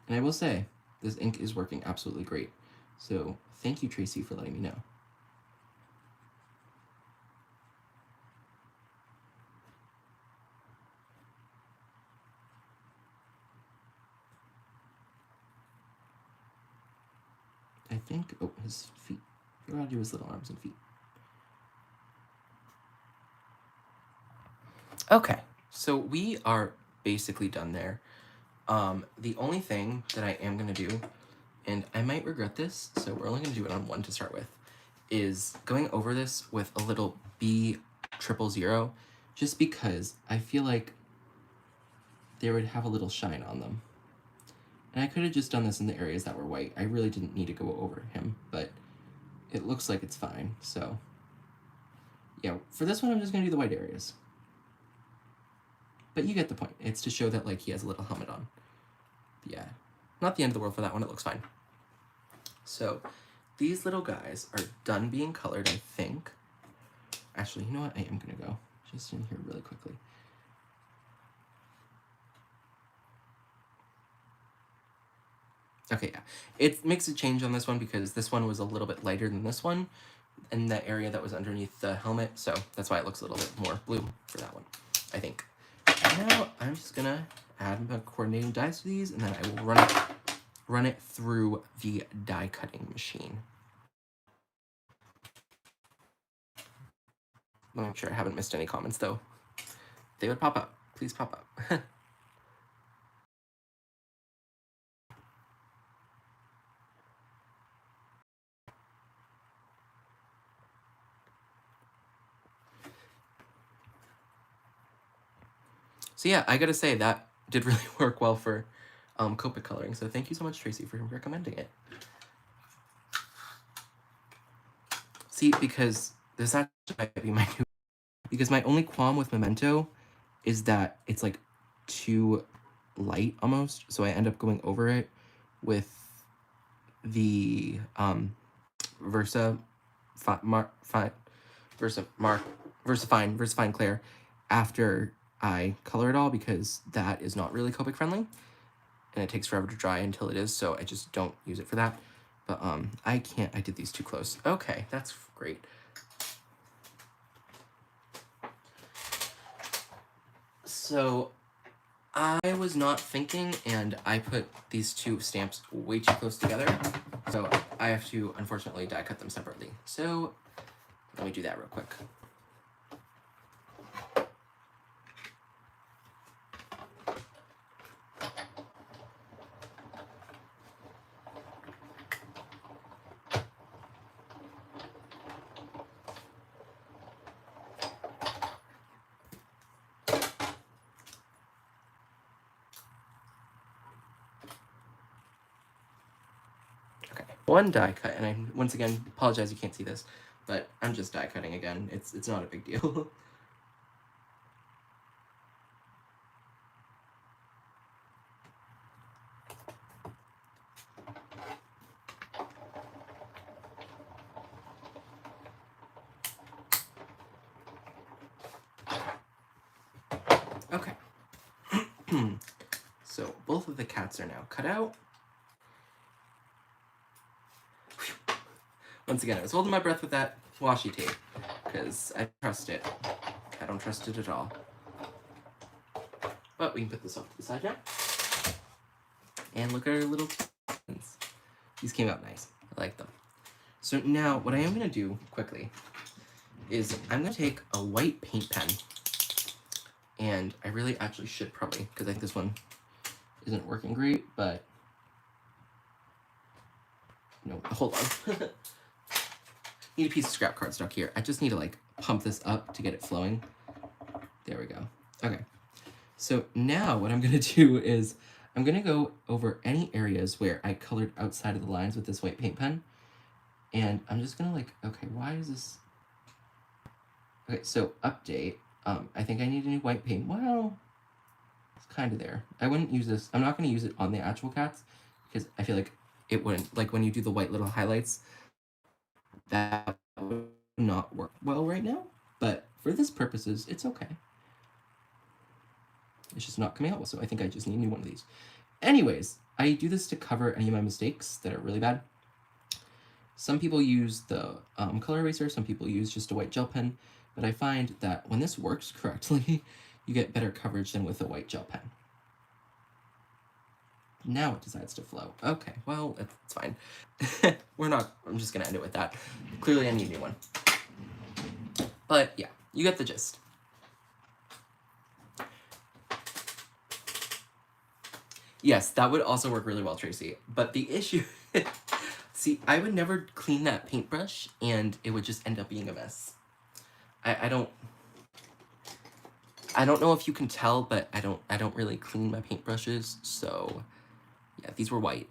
And I will say, this ink is working absolutely great. So thank you, Tracy, for letting me know. I think, oh, his feet. I forgot to do his little arms and feet. Okay, so we are basically done there. The only thing that I am going to do, and I might regret this, so we're only going to do it on one to start with, is going over this with a little B000, just because I feel like they would have a little shine on them. And I could have just done this in the areas that were white. I really didn't need to go over him, but it looks like it's fine, so yeah, for this one I'm just going to do the white areas. But you get the point. It's to show that, like, he has a little helmet on. Yeah, not the end of the world for that one. It looks fine. So these little guys are done being colored, I think. Actually, you know what? I am going to go just in here really quickly. Okay, yeah. It makes a change on this one because this one was a little bit lighter than this one in that area that was underneath the helmet, so that's why it looks a little bit more blue for that one, I think. Now I'm just gonna add my coordinating dyes to these, and then I will run it through the die cutting machine. Let me make sure I haven't missed any comments though. They would pop up. Please pop up. So yeah, I gotta say that did really work well for Copic coloring. So thank you so much, Tracy, for recommending it. See, because this actually might be my new, because my only qualm with Memento is that it's like too light almost, so I end up going over it with the Versafine Claire after I color it all, because that is not really Copic friendly and it takes forever to dry until it is, so I just don't use it for that. But I can't, I did these too close. Okay, that's great. So I was not thinking, and I put these two stamps way too close together. So I have to, unfortunately, die cut them separately. So let me do that real quick. One die cut, and I once again apologize you can't see this, but I'm just die cutting again. It's not a big deal. Okay. So both of the cats are now cut out. Whew. Once again, I was holding my breath with that washi tape because I trust it. I don't trust it at all. But we can put this off to the side now. And look at our little ones. These came out nice. I like them. So now what I am going to do quickly is I'm going to take a white paint pen. And I really actually should probably, because I think this one isn't working great, but no, hold on. Need a piece of scrap cardstock here. I just need to like pump this up to get it flowing. There we go. Okay. So now what I'm going to do is I'm going to go over any areas where I colored outside of the lines with this white paint pen. And I'm just going to like, okay, why is this? Okay, so update. I think I need a new white paint. Well, it's kind of there. I wouldn't use this. I'm not going to use it on the actual cats because I feel like it wouldn't, like when you do the white little highlights, that would not work well right now. But for this purposes, it's okay. It's just not coming out well, so I think I just need a new one of these. Anyways, I do this to cover any of my mistakes that are really bad. Some people use the color eraser, some people use just a white gel pen, but I find that when this works correctly, you get better coverage than with a white gel pen. Now it decides to flow. Okay, well, it's fine. I'm just gonna end it with that. Clearly I need a new one. But yeah, you get the gist. Yes, that would also work really well, Tracy. But the issue, see, I would never clean that paintbrush and it would just end up being a mess. I don't know if you can tell, but I don't really clean my paintbrushes, so yeah, these were white.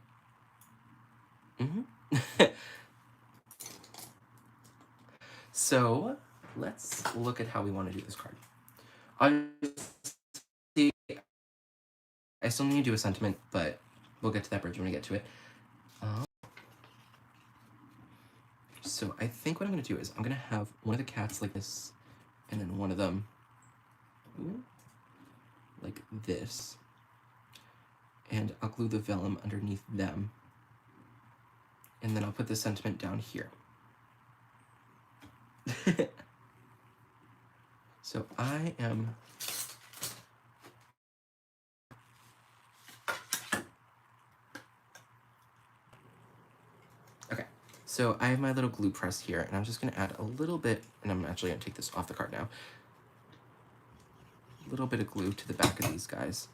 So let's look at how we want to do this card. Obviously, I still need to do a sentiment, but we'll get to that bridge when we get to it. So I think what I'm going to do is I'm going to have one of the cats like this, and then one of them like this. And I'll glue the vellum underneath them. And then I'll put the sentiment down here. So I am... Okay, so I have my little glue press here, and I'm just going to add a little bit, and I'm actually going to take this off the card now. A little bit of glue to the back of these guys,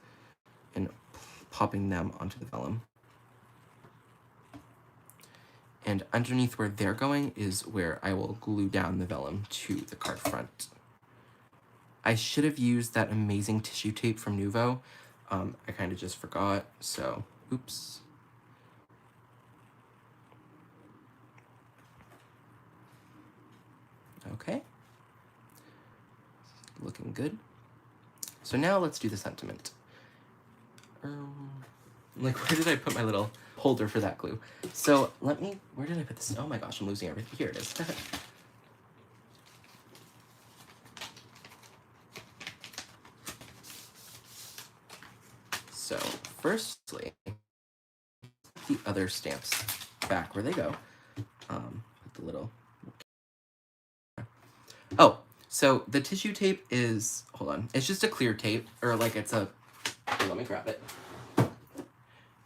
and popping them onto the vellum. And underneath where they're going is where I will glue down the vellum to the card front. I should have used that amazing tissue tape from Nuvo. I kind of just forgot, so oops. Okay. Looking good. So now let's do the sentiment. Like, where did I put my little holder for that glue? So let me, where did I put this? Oh my gosh, I'm losing everything. Here it is. So firstly, the other stamps back. Where'd they go? Put the little... Oh, so the tissue tape is... Hold on. It's just a clear tape. Or like it's a... Here, let me grab it.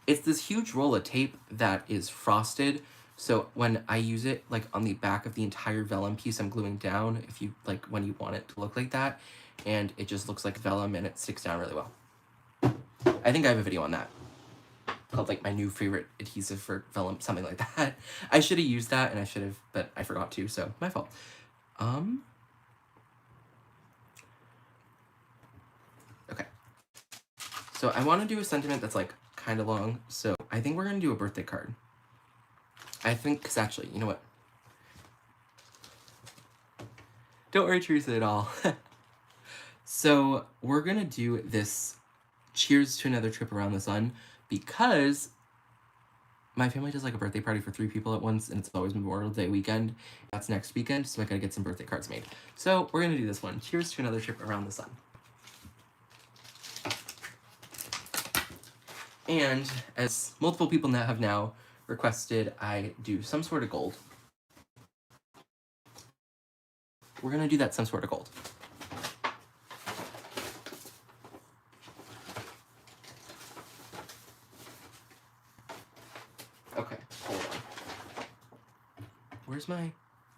It's this huge roll of tape that is frosted. So when I use it, like on the back of the entire vellum piece I'm gluing down, if you like, when you want it to look like that, and it just looks like vellum and it sticks down really well. I think I have a video on that called like my new favorite adhesive for vellum, something like that. I should have used that and I should have, but I forgot to, so my fault. Okay. So I want to do a sentiment that's like kind of long, so I think we're going to do a birthday card. I think, because actually, you know what? Don't worry, Teresa, at all. So we're going to do this cheers to another trip around the sun because my family does like a birthday party for 3 people at once, and it's always Memorial Day weekend. That's next weekend, so I gotta get some birthday cards made. So we're gonna do this one. Cheers to another trip around the sun. And as multiple people now have requested I do some sort of gold, we're gonna do that some sort of gold. Okay, hold on. Where's my...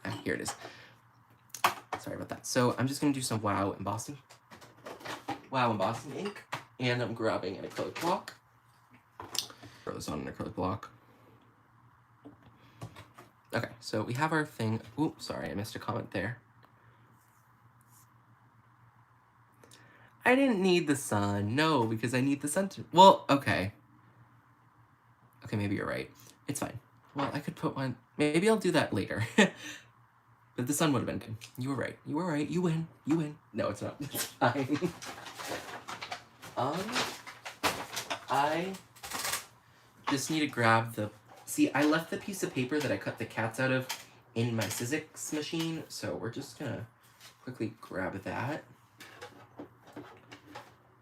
Ah, here it is. Sorry about that. So I'm just gonna do some Wow embossing ink, and I'm grabbing an acrylic block. Throw this on an acrylic block. Okay, so we have our thing. Oops, sorry, I missed a comment there. I didn't need the sun. No, because I need the sun to... Well, okay. Okay, maybe you're right. It's fine. Well, I could put one... Maybe I'll do that later. But the sun would have been good. You were right. You were right. You win. You win. No, it's not. It's fine. I just need to grab the... See, I left the piece of paper that I cut the cats out of in my Sizzix machine, so we're just gonna quickly grab that.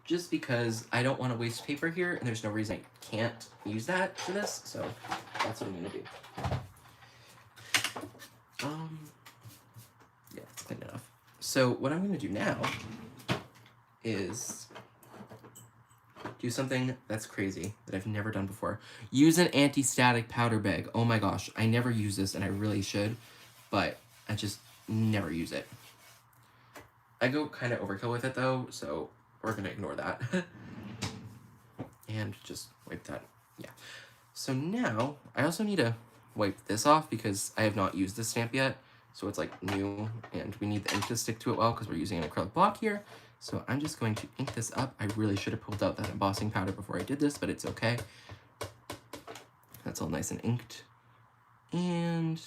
Just because I don't want to waste paper here, and there's no reason I can't use that for this, so that's what I'm gonna do. Yeah, it's clean enough. So what I'm gonna do now is do something that's crazy that I've never done before. Use an anti-static powder bag. Oh my gosh, I never use this and I really should, but I just never use it. I go kind of overkill with it though, so we're gonna ignore that. And just wipe that, yeah. So now, I also need to wipe this off because I have not used this stamp yet, so it's like new, and we need the ink to stick to it well because we're using an acrylic block here. So I'm just going to ink this up. I really should have pulled out that embossing powder before I did this, but it's okay. That's all nice and inked. And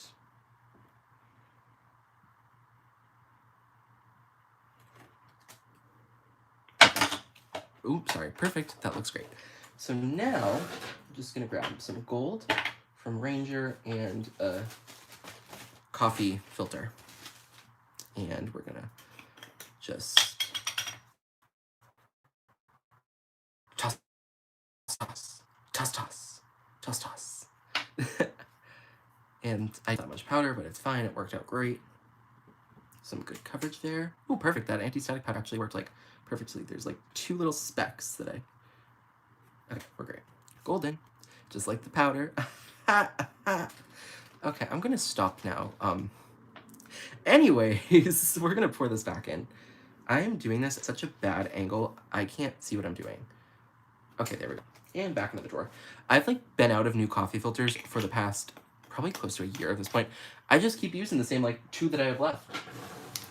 oops, sorry, perfect. That looks great. So now I'm just gonna grab some gold from Ranger and a coffee filter. And we're gonna just toss, toss, toss, toss, toss, toss. And I don't have much powder, but it's fine. It worked out great. Some good coverage there. Oh, perfect. That anti-static powder actually worked like perfectly. There's like 2 little specks that I... Okay, we're great. Golden, just like the powder. Okay, I'm gonna stop now. Anyways, we're gonna pour this back in. I am doing this at such a bad angle, I can't see what I'm doing. Okay, there we go. And back into the drawer. I've like been out of new coffee filters for the past probably close to a year at this point. I just keep using the same like 2 that I have left.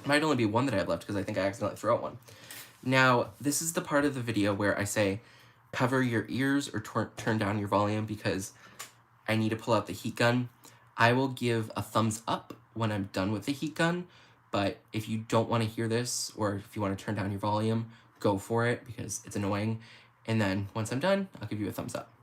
Might only be 1 that I have left because I think I accidentally threw out 1. Now, this is the part of the video where I say cover your ears or turn down your volume because I need to pull out the heat gun. I will give a thumbs up when I'm done with the heat gun, but if you don't want to hear this or if you want to turn down your volume, go for it because it's annoying. And then once I'm done, I'll give you a thumbs up.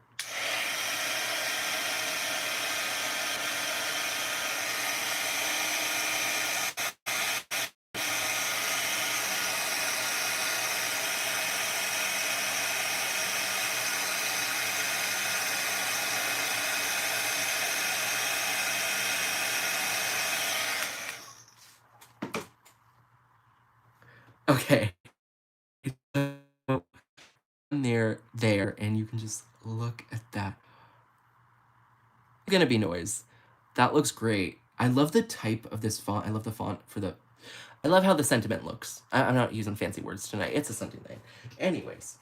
Okay. So there, and you can just look at that. It's gonna be noise. That looks great. I love the type of this font. I love the font for the... I love how the sentiment looks. I'm not using fancy words tonight. It's a sentiment. Anyways,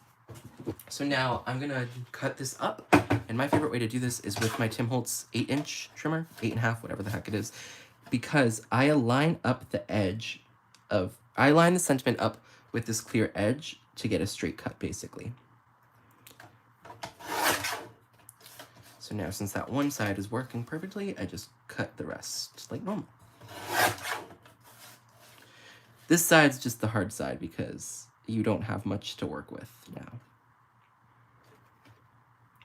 so now I'm gonna cut this up, and my favorite way to do this is with my Tim Holtz 8-inch trimmer, 8.5, whatever the heck it is, because I align up the edge of... I line the sentiment up with this clear edge to get a straight cut, basically. So now, since that one side is working perfectly, I just cut the rest like normal. This side's just the hard side because you don't have much to work with now.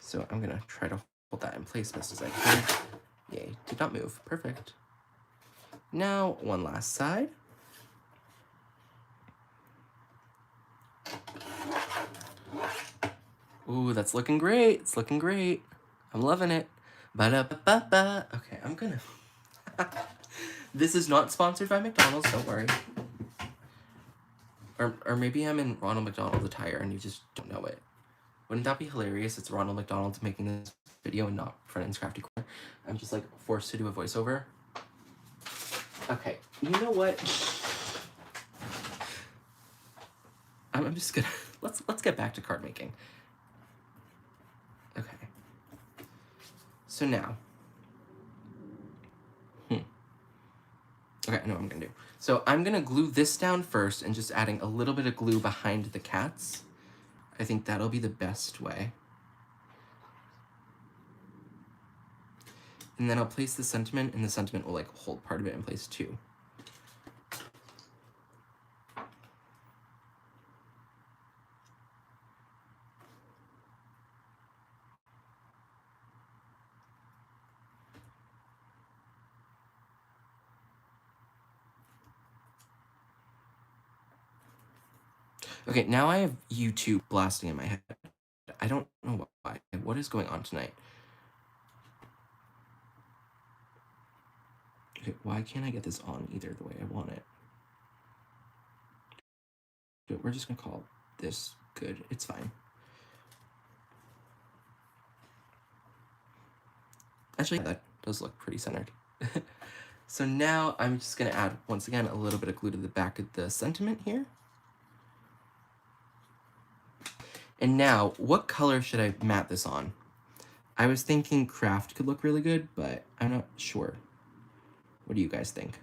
So I'm gonna try to hold that in place best as I can. Yay, did not move. Perfect. Now, one last side. Ooh, that's looking great. It's looking great. I'm loving it. Ba-da-ba-ba-ba. Okay, I'm gonna... This is not sponsored by McDonald's, don't worry. Or maybe I'm in Ronald McDonald attire and you just don't know it. Wouldn't that be hilarious? It's Ronald McDonald making this video and not Friend's Crafty Corner. I'm just like forced to do a voiceover. Okay, you know what? I'm just gonna... Let's get back to card making. Okay. So now... Okay, I know what I'm gonna do. So I'm gonna glue this down first and just adding a little bit of glue behind the cats. I think that'll be the best way. And then I'll place the sentiment, and the sentiment will like hold part of it in place too. Okay, now I have YouTube blasting in my head. I don't know why. What is going on tonight? Okay, why can't I get this on either the way I want it? Okay, we're just gonna call this good. It's fine. Actually, that does look pretty centered. So now I'm just gonna add, once again, a little bit of glue to the back of the sentiment here. And now, what color should I mat this on? I was thinking craft could look really good, but I'm not sure. What do you guys think?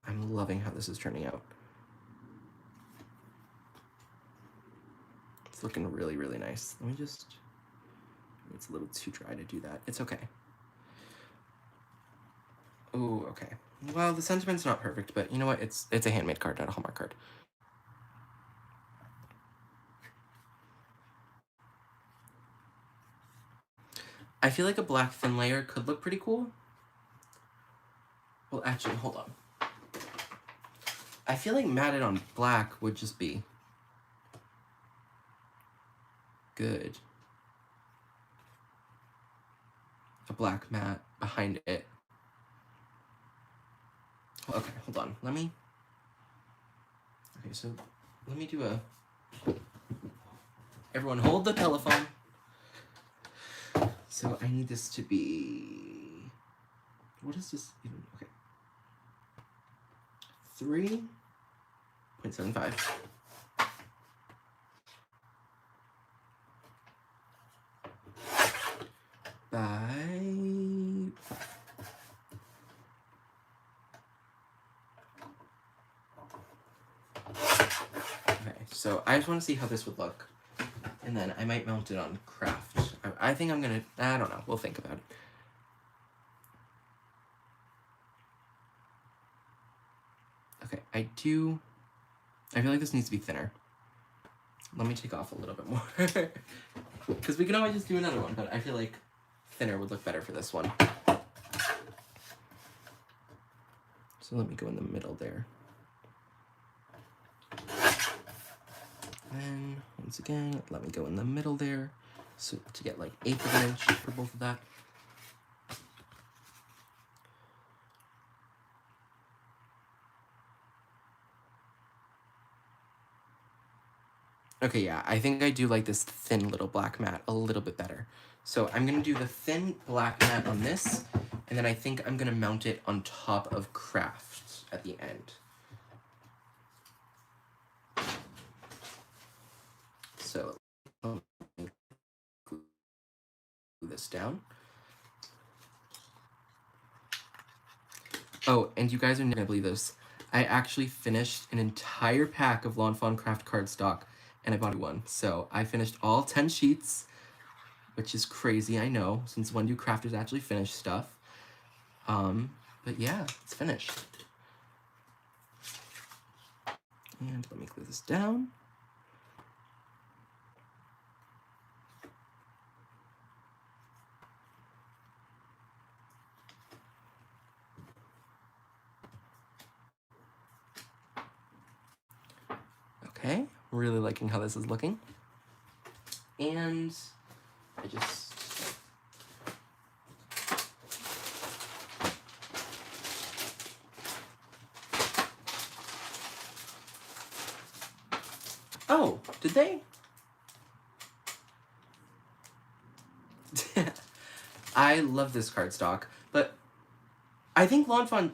I'm loving how this is turning out. It's looking really, really nice. Let me just... It's a little too dry to do that. It's okay. Ooh, okay. Well, the sentiment's not perfect, but you know what? It's a handmade card, not a Hallmark card. I feel like a black thin layer could look pretty cool. Well, actually, hold on. I feel like matted on black would just be good. A black mat behind it. Okay, hold on. Okay, so let me do a... Everyone hold the telephone. So I need this to be... What is this even? Okay. 3.75. By 5. Okay, so I just want to see how this would look. And then I might mount it on craft. I think I'm gonna... I don't know. We'll think about it. Okay, I feel like this needs to be thinner. Let me take off a little bit more. Because we can always just do another one, but I feel like thinner would look better for this one. So let me go in the middle there. And once again, let me go in the middle there. So to get like 1/8 of an inch for both of that. Okay, yeah, I think I do like this thin little black mat a little bit better. So I'm gonna do the thin black mat on this, and then I think I'm gonna mount it on top of Craft at the end. So I'll glue this down. Oh, and you guys are not gonna believe this. I actually finished an entire pack of Lawn Fawn Craft cardstock, and I bought one. So I finished all 10 sheets, which is crazy, I know, since when do crafters actually finish stuff? But yeah, it's finished. And let me glue this down. Okay, really liking how this is looking. And I just... Oh, did they? I love this cardstock, but I think Lawn Fawn...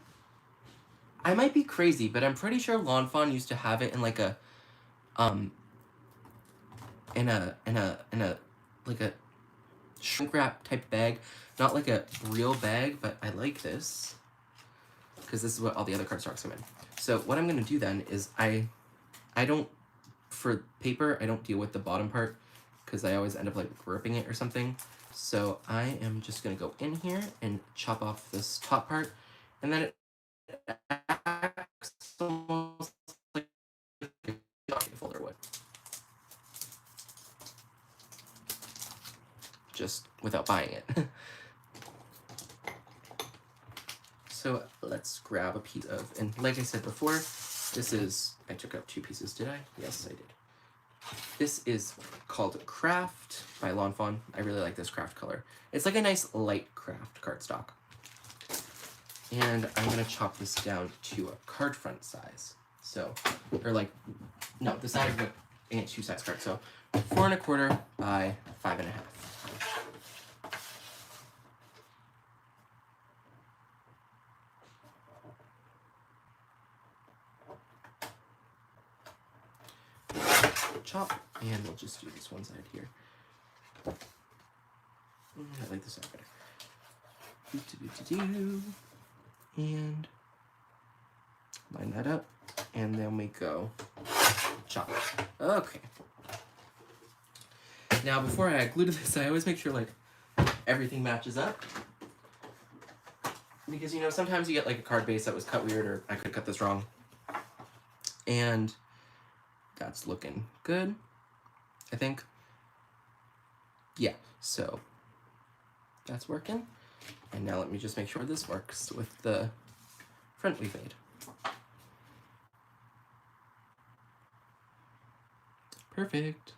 I might be crazy, but I'm pretty sure Lawn Fawn used to have it in like a... like a shrink wrap type bag. Not like a real bag, but I like this, because this is what all the other cardstocks come in. So what I'm going to do then is I don't, for paper, I don't deal with the bottom part, because I always end up like ripping it or something. So I am just going to go in here and chop off this top part, and then it acts almost like a document folder would. Just without buying it. So let's grab a piece of, and like I said before, this is, I took out 2 pieces, did I? Yes, I did. This is called Craft by Lawn Fawn. I really like this Craft color. It's like a nice light Craft cardstock. And I'm gonna chop this down to a card front size. So, or like, no, the size of an A2 size card. So 4 1/4 by 5 1/2. Chop, and we'll just do this one side here. I like this side better. And line that up, and then we go chop. Okay. Now, before I add glue to this, I always make sure like everything matches up, because you know sometimes you get like a card base that was cut weird, or I could cut this wrong, and that's looking good, I think. Yeah, so that's working. And now let me just make sure this works with the front we've made. Perfect.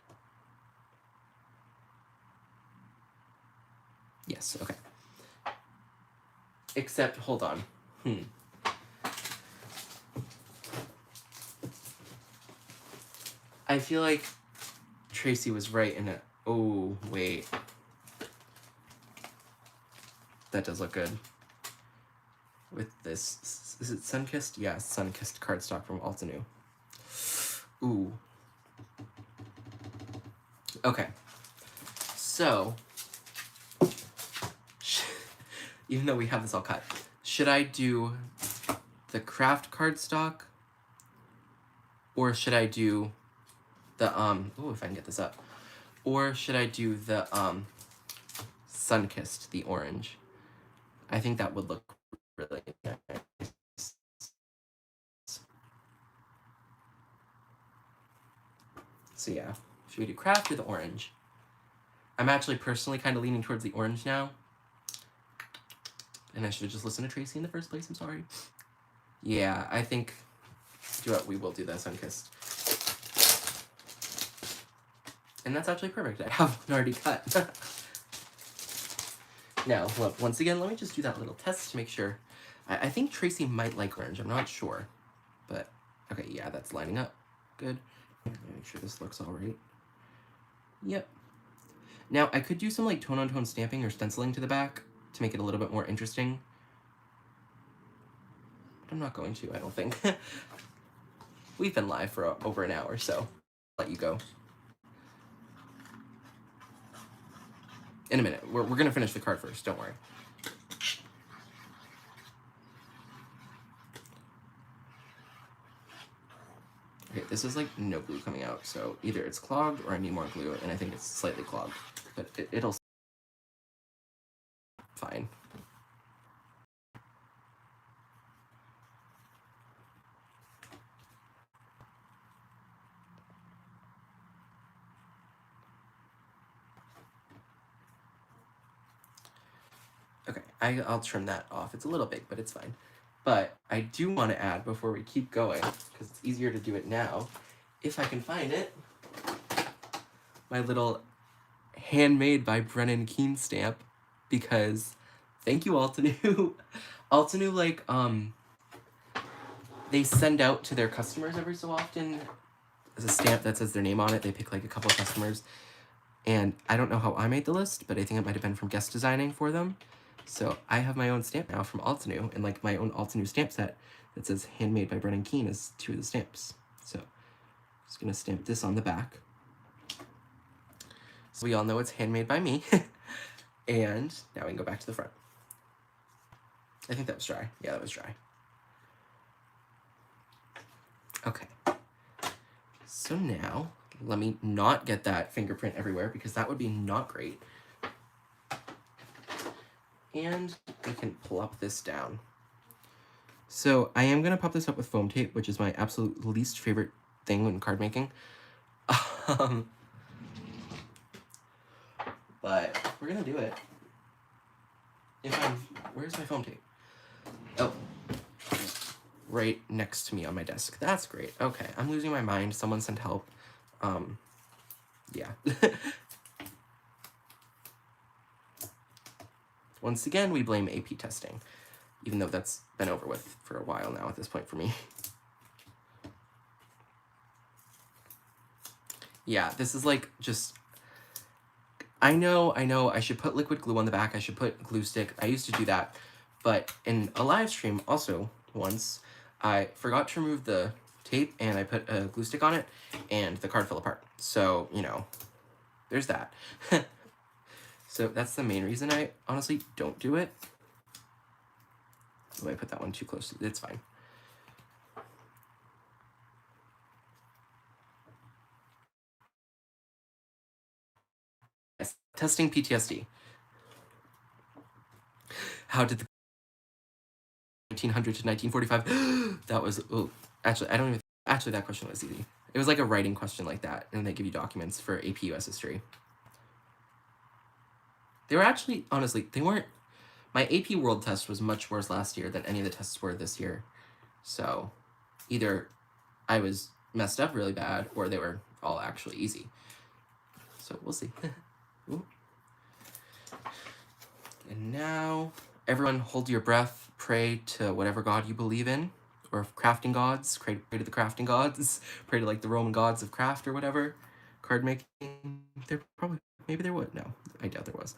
Yes, okay. Except, hold on. I feel like Tracy was right in it. Oh, wait. That does look good. With this, is it Sunkissed? Yeah, Sunkissed cardstock from Altenew. Ooh. Okay. So, even though we have this all cut, should I do the Craft cardstock, or should I do the oh, if I can get this up, or should I do the Sunkissed, the orange? I think that would look really nice. So yeah, should we do Craft or the orange? I'm actually personally kind of leaning towards the orange now. And I should have just listened to Tracy in the first place, I'm sorry. Yeah, I think we will do that Sunkissed. And that's actually perfect. I have one already cut. Now, look, once again, let me just do that little test to make sure. I think Tracy might like orange. I'm not sure. But, okay, yeah, that's lining up. Good. Make sure this looks all right. Yep. Now, I could do some, like, tone-on-tone stamping or stenciling to the back to make it a little bit more interesting. But I'm not going to, I don't think. We've been live for over an hour, so I'll let you go. In a minute. We're going to finish the card first, don't worry. Okay, this is like no glue coming out, so either it's clogged or I need more glue, and I think it's slightly clogged, but it'll fine. Okay, I'll trim that off. It's a little big, but it's fine. But I do want to add, before we keep going, because it's easier to do it now, if I can find it, my little handmade by Brennan Keane stamp, because thank you, Altenew. Altenew, like, they send out to their customers every so often as a stamp that says their name on it. They pick like a couple customers, and I don't know how I made the list, but I think it might have been from guest designing for them. So I have my own stamp now from Altenew, and like my own Altenew stamp set that says handmade by Brennan Keane is 2 of the stamps. So I'm just gonna stamp this on the back. So we all know it's handmade by me. And now we can go back to the front. I think that was dry. Yeah, that was dry. Okay. So now, let me not get that fingerprint everywhere, because that would be not great. And we can plop this down. So I am going to pop this up with foam tape, which is my absolute least favorite thing when card making. But we're going to do it. Where's my foam tape? Oh, right next to me on my desk. That's great. Okay, I'm losing my mind. Someone sent help. Yeah. Once again, we blame AP testing, even though that's been over with for a while now at this point for me. Yeah, this is like just... I know, I should put liquid glue on the back. I should put glue stick. I used to do that. But in a live stream also once, I forgot to remove the tape and I put a glue stick on it and the card fell apart. So, you know, there's that. So that's the main reason I honestly don't do it. Oh, I put that one too close. It's fine. Yes. Testing PTSD. How did the 1900 to 1945? That was, oh, actually, I don't even, actually that question was easy. It was like a writing question like that, and they give you documents for AP US history. They were actually, honestly, they weren't, my AP World test was much worse last year than any of the tests were this year. So either I was messed up really bad or they were all actually easy. So we'll see. And now, everyone hold your breath, pray to whatever god you believe in, or crafting gods, pray to the crafting gods, pray to like the Roman gods of craft or whatever. Card making, there probably, maybe there would, no, I doubt there was.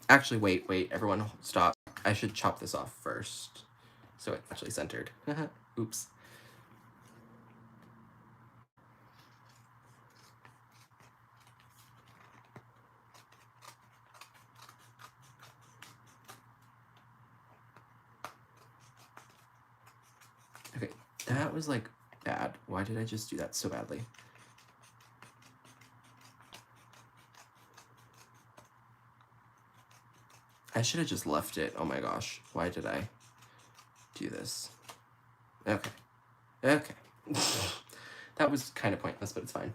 Actually, wait, everyone stop. I should chop this off first, so it's actually centered. Oops. Okay, that was like bad. Why did I just do that so badly? I should have just left it. Oh my gosh, why did I do this? Okay. That was kind of pointless, but it's fine.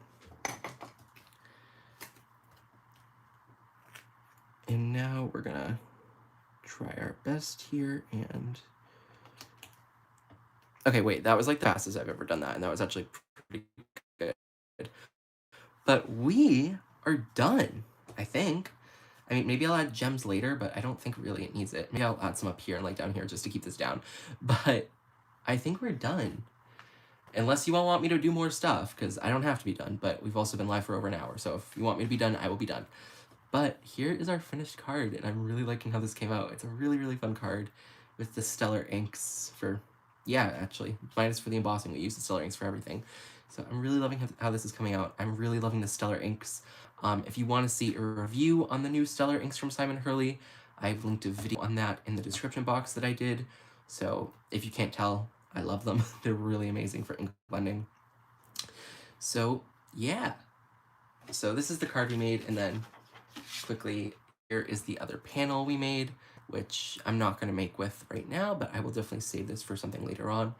And now we're gonna try our best here and... Okay, wait, that was like the fastest I've ever done that, and that was actually pretty good. But we are done, I think. I mean, maybe I'll add gems later, but I don't think really it needs it. Maybe I'll add some up here and like down here just to keep this down. But I think we're done. Unless you all want me to do more stuff, because I don't have to be done, but we've also been live for over an hour. So if you want me to be done, I will be done. But here is our finished card, and I'm really liking how this came out. It's a really, really fun card with the stellar inks for, yeah, actually, minus for the embossing. We use the stellar inks for everything. So I'm really loving how this is coming out. I'm really loving the stellar inks. If you want to see a review on the new stellar inks from Simon Hurley, I've linked a video on that in the description box that I did. So if you can't tell, I love them. They're really amazing for ink blending. So yeah. So this is the card we made, and then quickly, here is the other panel we made, which I'm not going to make with right now, but I will definitely save this for something later on.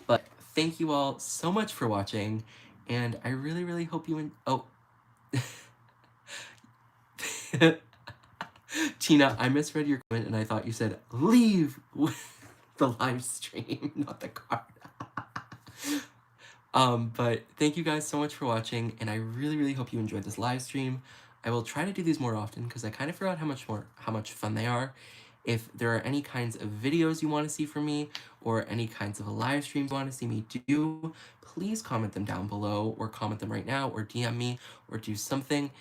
But thank you all so much for watching, and I really, really hope you oh. Tina, I misread your comment, and I thought you said, leave the live stream, not the card. But thank you guys so much for watching, and I really, really hope you enjoyed this live stream. I will try to do these more often because I kind of forgot how much fun they are. If there are any kinds of videos you want to see from me, or any kinds of live streams you want to see me do, please comment them down below, or comment them right now, or DM me, or do something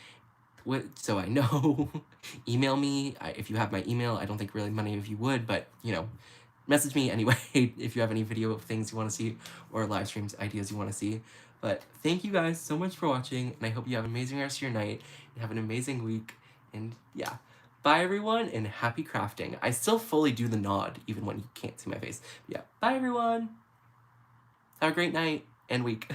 so I know. Email me if you have my email. I don't think really many of you would, but you know, message me anyway if you have any video of things you want to see or live streams ideas you want to see. But thank you guys so much for watching, and I hope you have an amazing rest of your night and have an amazing week. And yeah, bye everyone, and happy crafting. I still fully do the nod even when you can't see my face. But yeah, bye everyone. Have a great night and week.